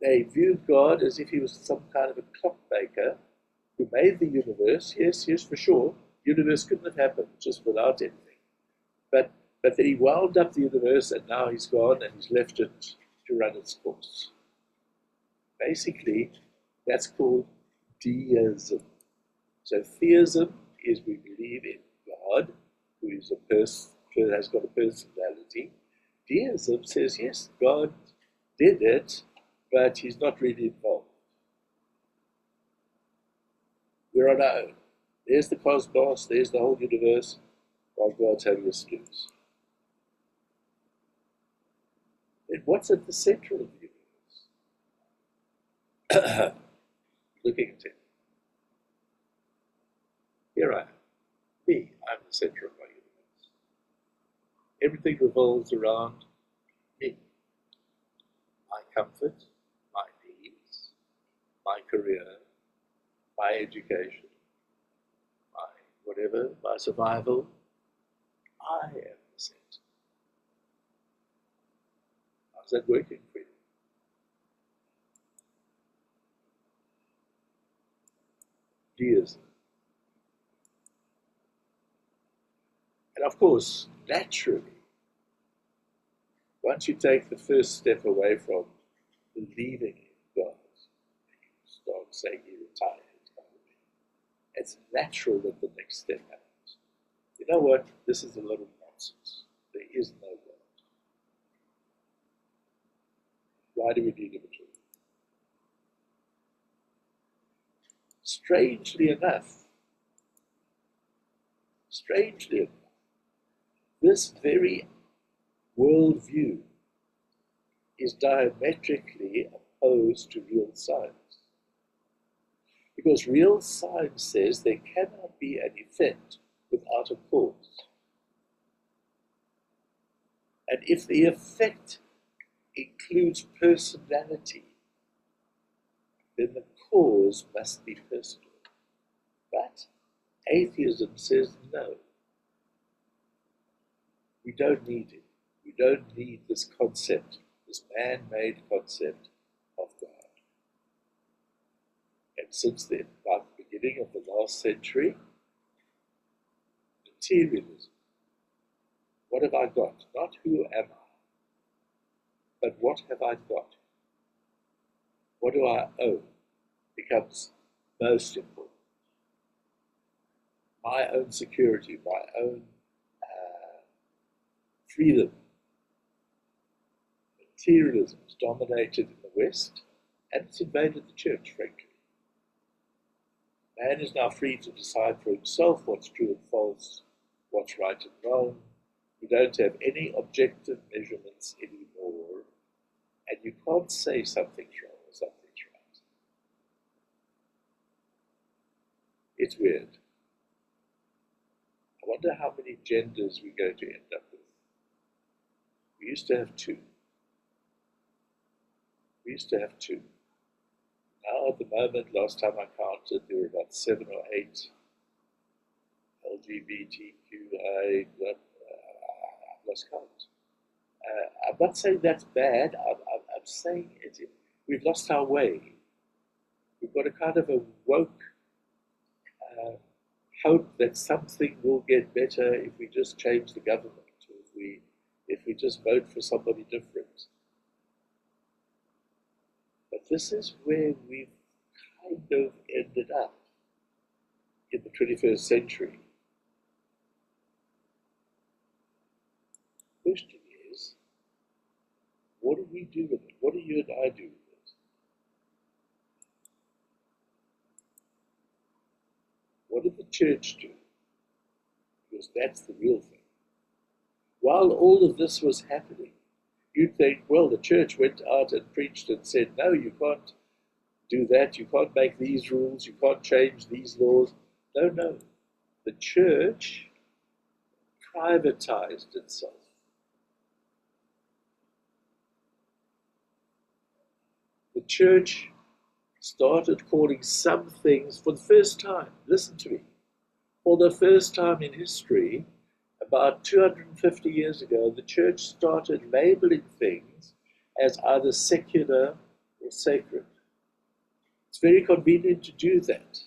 They viewed God as if he was some kind of a clockmaker who made the universe. Yes, for sure. The universe couldn't have happened just without anything. But then he wound up the universe, and now he's gone and he's left it to run its course. Basically, that's called deism. So theism is we believe in God, who is a person, who has got a personality. Deism says, yes, God did it, but he's not really involved. We're on our own. There's the cosmos, there's the whole universe, while God's having a snooze. And what's at the center of the universe? Looking at it. Here I am. Me, I'm the center of my universe. Everything revolves around me. My comfort, my needs, my career, my education, my whatever, my survival. I am the center. How's that working for you? Deism. And of course, naturally, once you take the first step away from believing in God, you start saying you're retired. It's natural that the next step happens. You know what? This is a little nonsense. There is no God. Why do we need him at all? strangely enough, this very worldview is diametrically opposed to real science. Because real science says there cannot be an effect without a cause. And if the effect includes personality, then the cause must be personal. But atheism says no. We don't need it. We don't need this concept, this man-made concept of God. And since then, by the beginning of the last century, materialism. What have I got? Not who am I, but what have I got? What do I own? Becomes most important. My own security, my own freedom. Materialism is dominated in the West, and it's invaded the church, frankly. Man is now free to decide for himself what's true and false, what's right and wrong. You don't have any objective measurements anymore, and you can't say something's wrong or something's right. It's weird. I wonder how many genders we're going to end up with. We used to have two. Now, at the moment, last time I counted, there were about 7 or 8 LGBTQI. I've lost count. I'm not saying that's bad. I'm saying we've lost our way. We've got a kind of a woke hope that something will get better if we just change the government, or if we just vote for somebody different. But this is where we've kind of ended up in the 21st century. The question is, what do we do with it? What do you and I do with it? What did the church do? Because that's the real thing. While all of this was happening, you'd think, well, the church went out and preached and said, no, you can't do that, you can't make these rules, you can't change these laws. No. The church privatized itself. The church started calling some things for the first time, listen to me, for the first time in history, about 250 years ago, the church started labeling things as either secular or sacred. It's very convenient to do that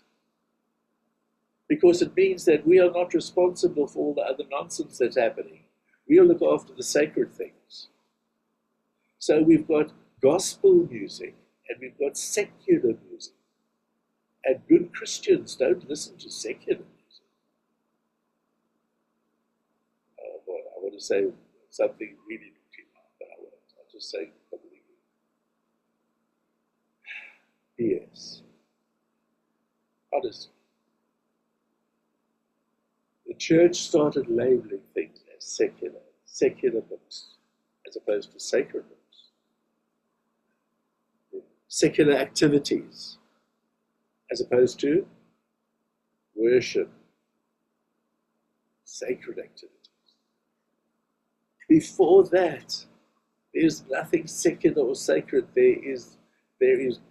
because it means that we are not responsible for all the other nonsense that's happening. We'll look after the sacred things. So we've got gospel music and we've got secular music. And good Christians don't listen to secular music. I want to say something really naughty now, but I won't. I'll just say probably yes. Honestly. The church started labeling things as secular books, as opposed to sacred books. Secular activities, as opposed to worship, sacred activities. Before that, there's nothing secular or sacred. There is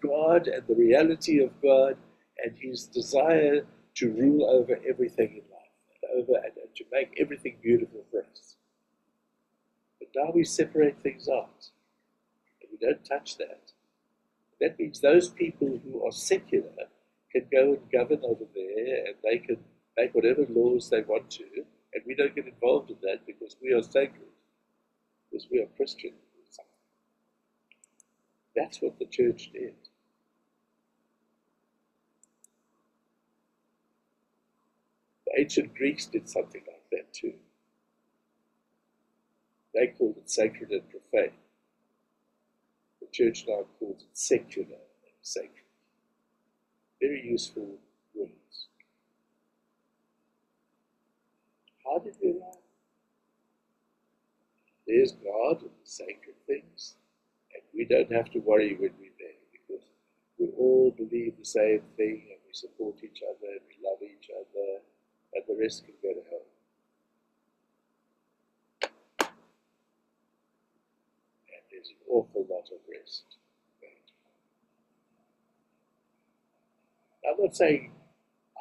God and the reality of God and his desire to rule over everything in life and to make everything beautiful for us. But now we separate things out and we don't touch that. That means those people who are secular can go and govern over there and they can make whatever laws they want to, and we don't get involved in that because we are sacred, because we are Christian. That's what the church did. The ancient Greeks did something like that too. They called it sacred and profane. The church now calls it secular and sacred. Very useful How did we arrive? There's God and the sacred things, and we don't have to worry when we're there because we all believe the same thing and we support each other and we love each other, and the rest can go to hell. And there's an awful lot of rest.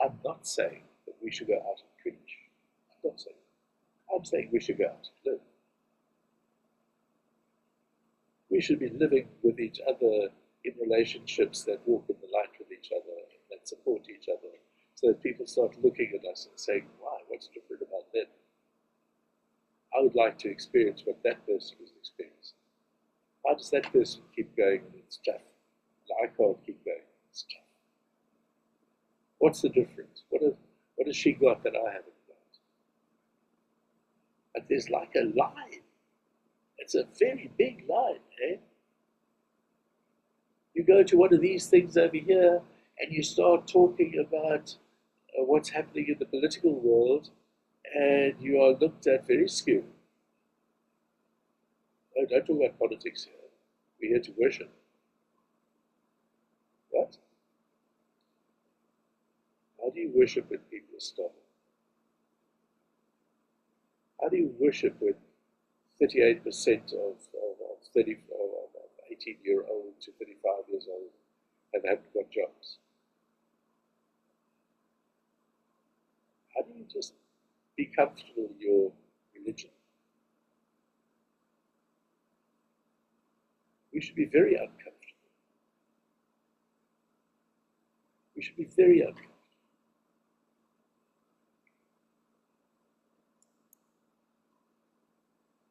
I'm not saying that we should go out and preach. I'm not saying. I'm saying we should go out and live. We should be living with each other in relationships that walk in the light with each other and that support each other, so that people start looking at us and saying, "Why? What's different about them? I would like to experience what that person is experiencing. How does that person keep going when it's tough? And I can't keep going when it's tough. What's the difference? What has she got that I haven't got?" And there's like a line. It's a very big line, eh? You go to one of these things over here and you start talking about what's happening in the political world, and you are looked at very skewed. No, don't talk about politics here. We're here to worship. What? How do you worship when people are starving? How do you worship when 38% of 18-year-old to 35 years old haven't got jobs? How do you just be comfortable in your religion? We should be very uncomfortable. We should be very uncomfortable.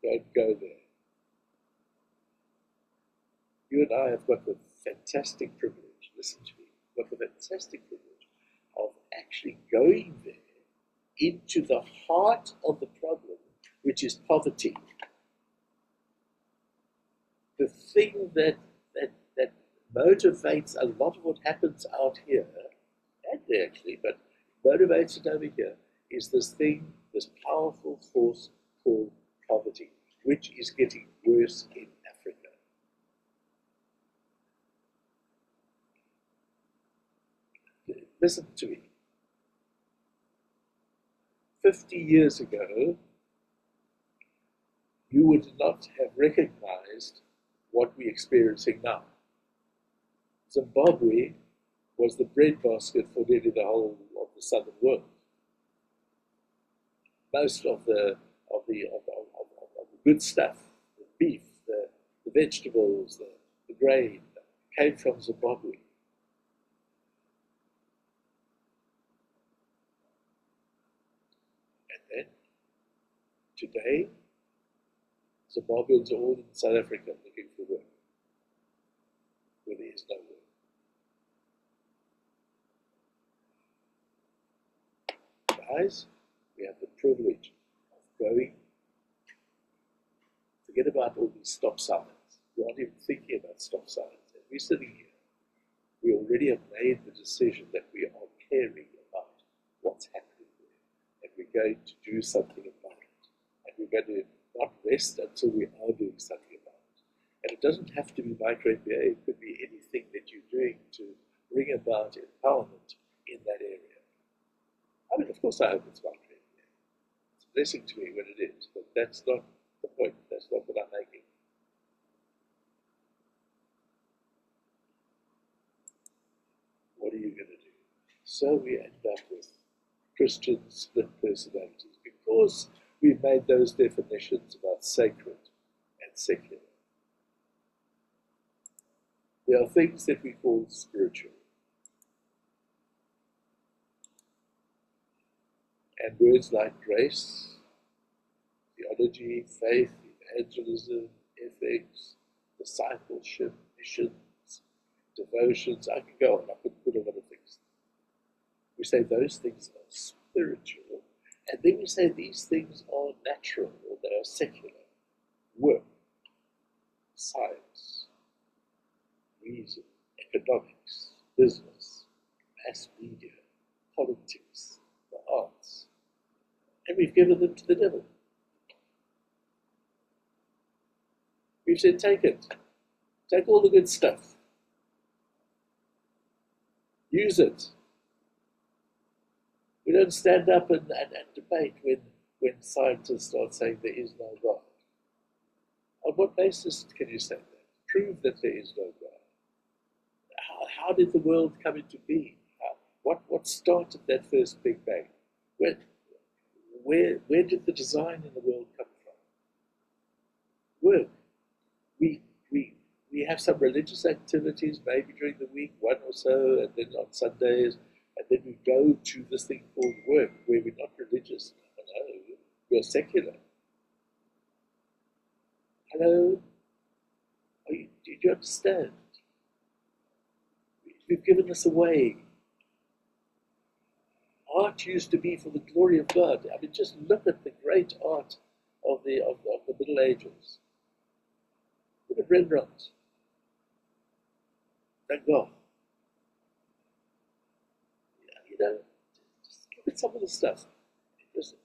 Don't go there. You and I have got the fantastic privilege, listen to me, got the fantastic privilege of actually going there into the heart of the problem, which is poverty. The thing that motivates a lot of what happens out here, and there actually, but motivates it over here, is this thing, this powerful force called poverty, which is getting worse in Africa. Listen to me. 50 years ago, you would not have recognized what we're experiencing now. Zimbabwe was the breadbasket for nearly the whole of the southern world. Most of the good stuff, the beef, the vegetables, the grain, came from Zimbabwe. And then, today, Zimbabweans are all in South Africa looking for work, where there is no work. Guys, we have the privilege of going. Forget about all these stop signs. We aren't even thinking about stop signs. As we're sitting here, we already have made the decision that we are caring about what's happening there. And we're going to do something about it. And we're going to not rest until we are doing something about it. And it doesn't have to be Micro-MBA. It could be anything that you're doing to bring about empowerment in that area. I mean, of course, I hope it's Micro-MBA. It's a blessing to me when it is, but that's not the point. That's not what I'm making. What are you going to do? So we end up with Christian split personalities because we've made those definitions about sacred and secular. There are things that we call spiritual. And words like grace, theology, faith, evangelism, ethics, discipleship, missions, devotions, I could go on, I could put a lot of things. We say those things are spiritual, and then we say these things are natural, or they are secular. Work, science, reason, economics, business, mass media, politics, the arts. and we've given them to the devil. We've said, take it. Take all the good stuff. Use it. We don't stand up and debate when scientists start saying there is no God. On what basis can you say that? Prove that there is no God. How did the world come into being? What started that first Big Bang? Where did the design in the world come from? Work. We have some religious activities, maybe during the week, one or so, and then on Sundays, and then we go to this thing called work, where we're not religious. No, we're secular. Hello? Did you understand? We've given this away. Art used to be for the glory of God. I mean, just look at the great art of the Middle Ages. Look at Rembrandt. Thank God. You know, just look at some of the stuff. Just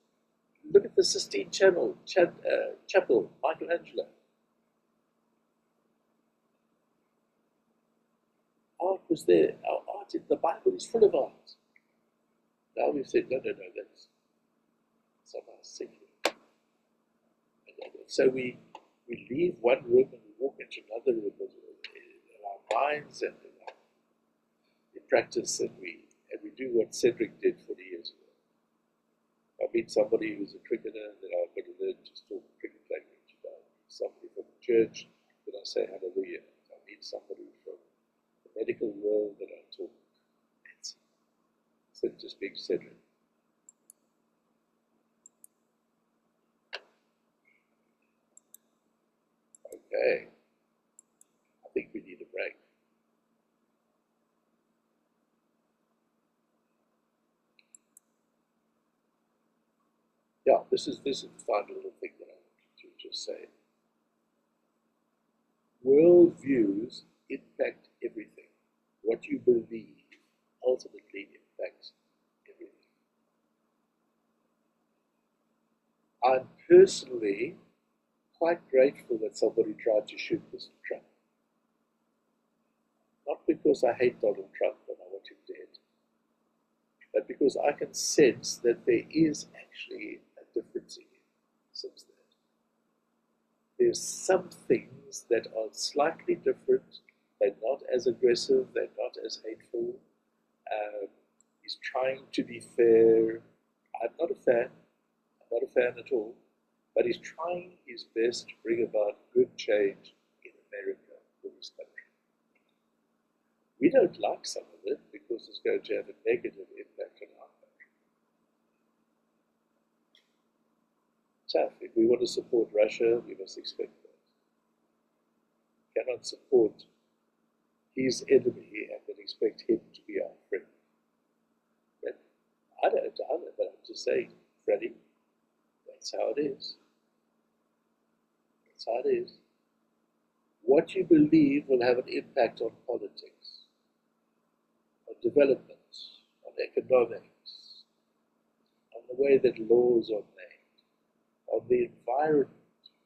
look at the Sistine Chapel, Michelangelo. Art was there. Our art in the Bible is full of art. Now we've said, no, that's somehow secular. And so we leave one room and we walk into another room in our minds and we practice and we do what Cedric did 40 years ago. I meet somebody who's a cricketer, then I'm going to learn to talk cricket language. I meet somebody from the church, then I say hallelujah. I meet somebody from the medical world, then I talk. So to speak Cedric. Okay. I think we need a break. Yeah, this is the final little thing that I wanted to just say. Worldviews impact everything. What you believe ultimately impacts everything. I'm personally quite grateful that somebody tried to shoot Mr. Trump. Not because I hate Donald Trump and I want him dead, but because I can sense that there is actually a difference in him since that. There's some things that are slightly different. They're not as aggressive, they're not as hateful. He's trying to be fair. I'm not a fan at all, but he's trying his best to bring about good change in America for his country. We don't like some of it because it's going to have a negative impact on our country. Tough. If we want to support Russia, we must expect that. We cannot support his enemy and then expect him to be our friend. But I don't, but I'm just saying, Freddie, that's how it is. That's how it is. What you believe will have an impact on politics, on development, on economics, on the way that laws are made, on the environment.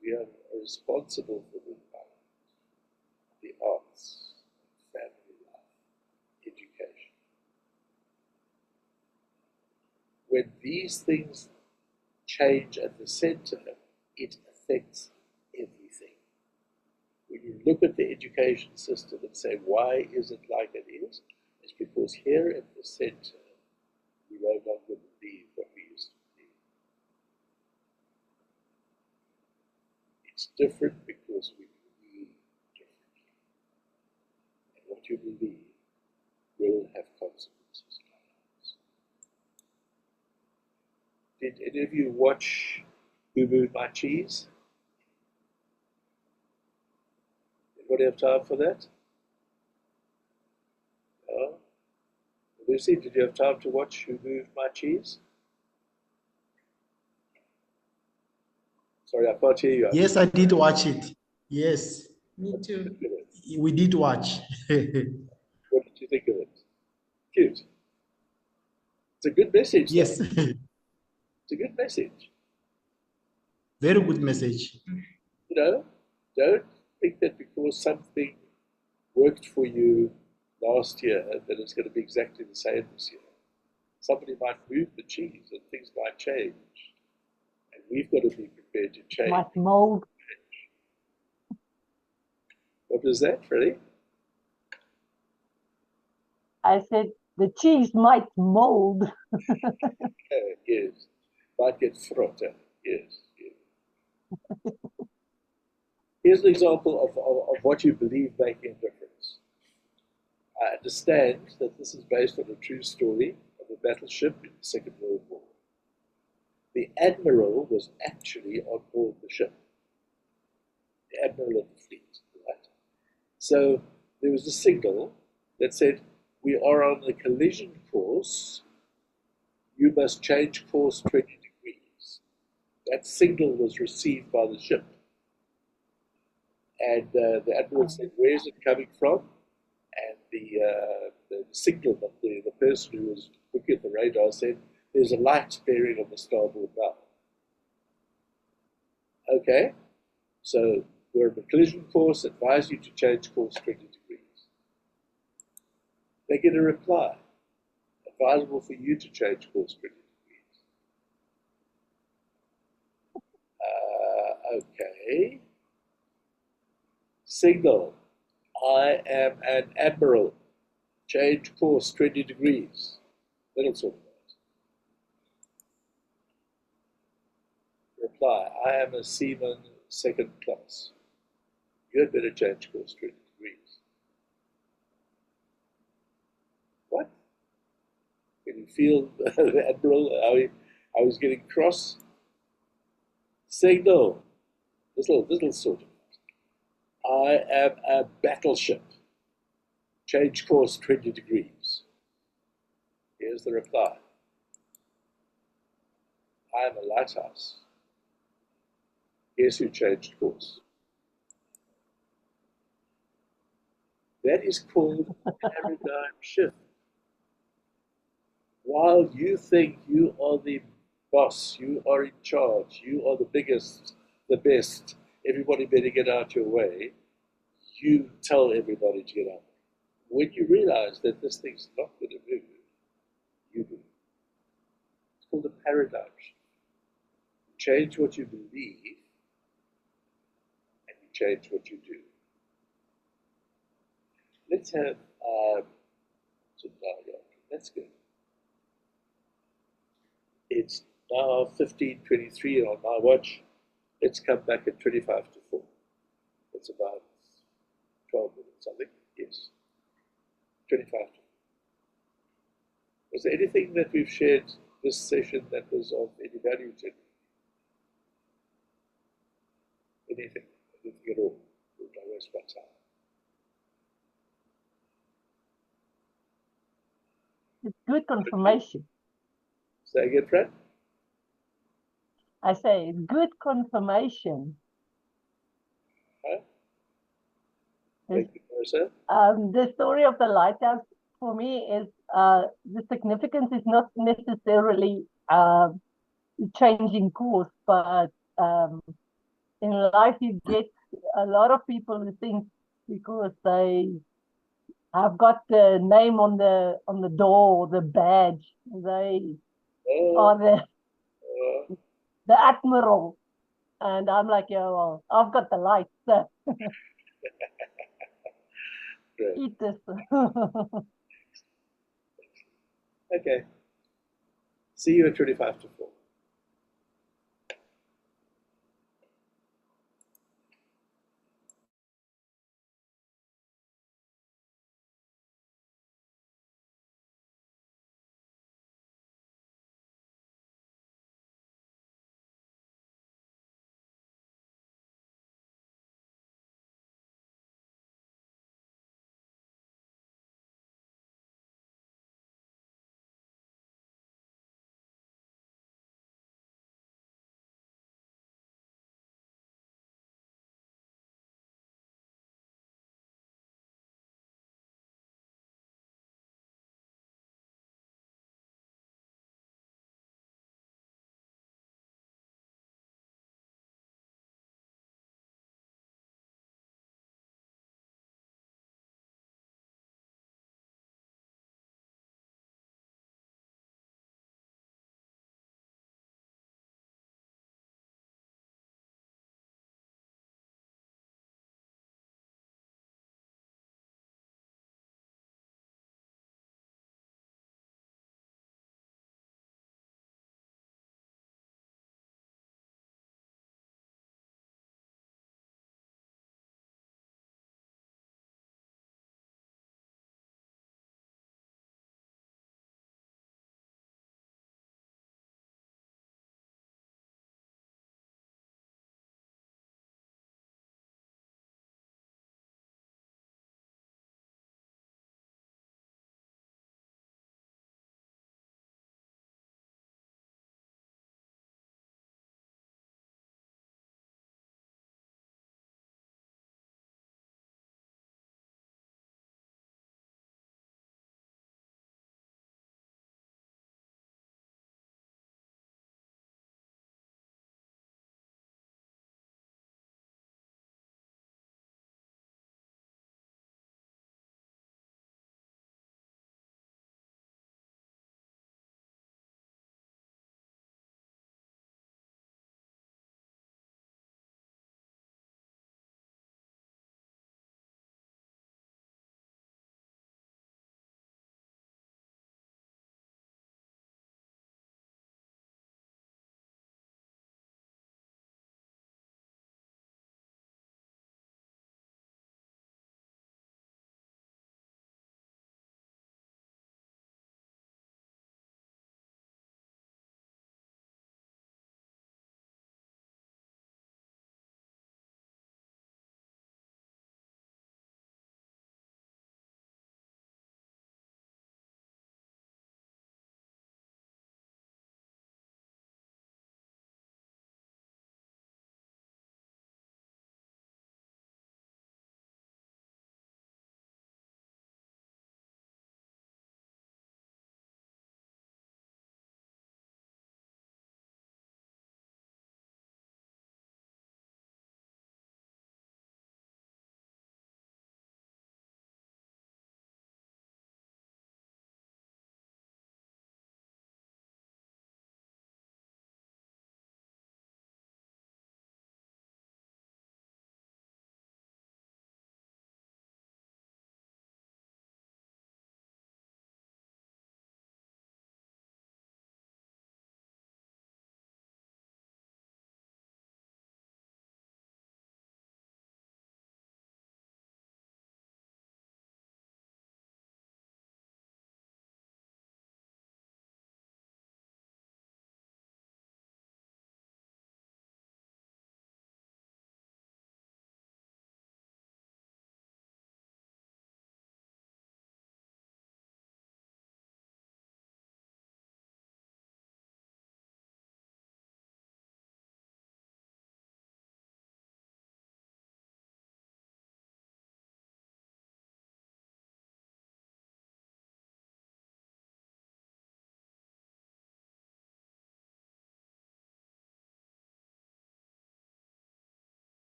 We are responsible for the environment, the arts, family life, education. When these things change at the center, it affects everything. When you look at the education system and say, why is it like it is? It's because here at the center, we no longer believe what we used to believe. It's different because we believe differently. And what you believe will have consequences in our lives. Did any of you watch Who Moved My Cheese? Anybody have time for that? No? Lucy, did you have time to watch Who Moved My Cheese? Sorry, I can't hear you. Yes, I did watch it. Yes, Me too. we did watch. What did you think of it? Cute. It's a good message. Yes. It's a good message. Very good message. You know, don't think that because something worked for you last year that it's going to be exactly the same this year. Somebody might move the cheese and things might change. And we've got to be prepared to change. Might mold. What was that, Freddie? I said the cheese might mold. Yes. Might get frotter. Yes. Yes. Here's an example of what you believe making a difference. I understand that this is based on a true story of a battleship in the Second World War. The admiral was actually on board the ship. The admiral of the fleet, right? So there was a signal that said, "We are on the collision course. You must change course 20 degrees." That signal was received by the ship. And the admiral said, "Where's it coming from?" And the signalman, the person who was looking at the radar, said, "There's a light bearing on the starboard bow." Okay, so we're on a collision course, advise you to change course 20 degrees. They get a reply, advisable for you to change course 20 degrees. Okay. Signal, I am an admiral. Change course 20 degrees. Little sort of that. Reply, I am a seaman second class. You had better change course 20 degrees. What? Can you feel the admiral, how he's getting cross? Signal, little sort of. I am a battleship. Change course 20 degrees. Here's the reply. I am a lighthouse. Guess who changed course? That is called a paradigm shift. While you think you are the boss, you are in charge, you are the biggest, the best, everybody better get out your way, you tell everybody to get out. When you realize that this thing's not going to move, you do. It's called a paradigm shift. You change what you believe, and you change what you do. Let's have some dialogue. That's good. It's now 15:23 on my watch. Let's come back at 25 to 4. It's about 12 minutes, I think. Yes. 25 to 4. Was there anything that we've shared this session that was of any value to you? Anything at all? Would I waste my time? It's good confirmation. Say again, Fred? I say it's good confirmation. Huh? It's, Thank you, Marissa. the story of the lighthouse for me is the significance is not necessarily changing course, but in life you get a lot of people who think because they have got the name on the door, the badge, they are the admiral. And I'm like, yeah, well, I've got the lights. So eat this. Okay. See you at 25 to 4.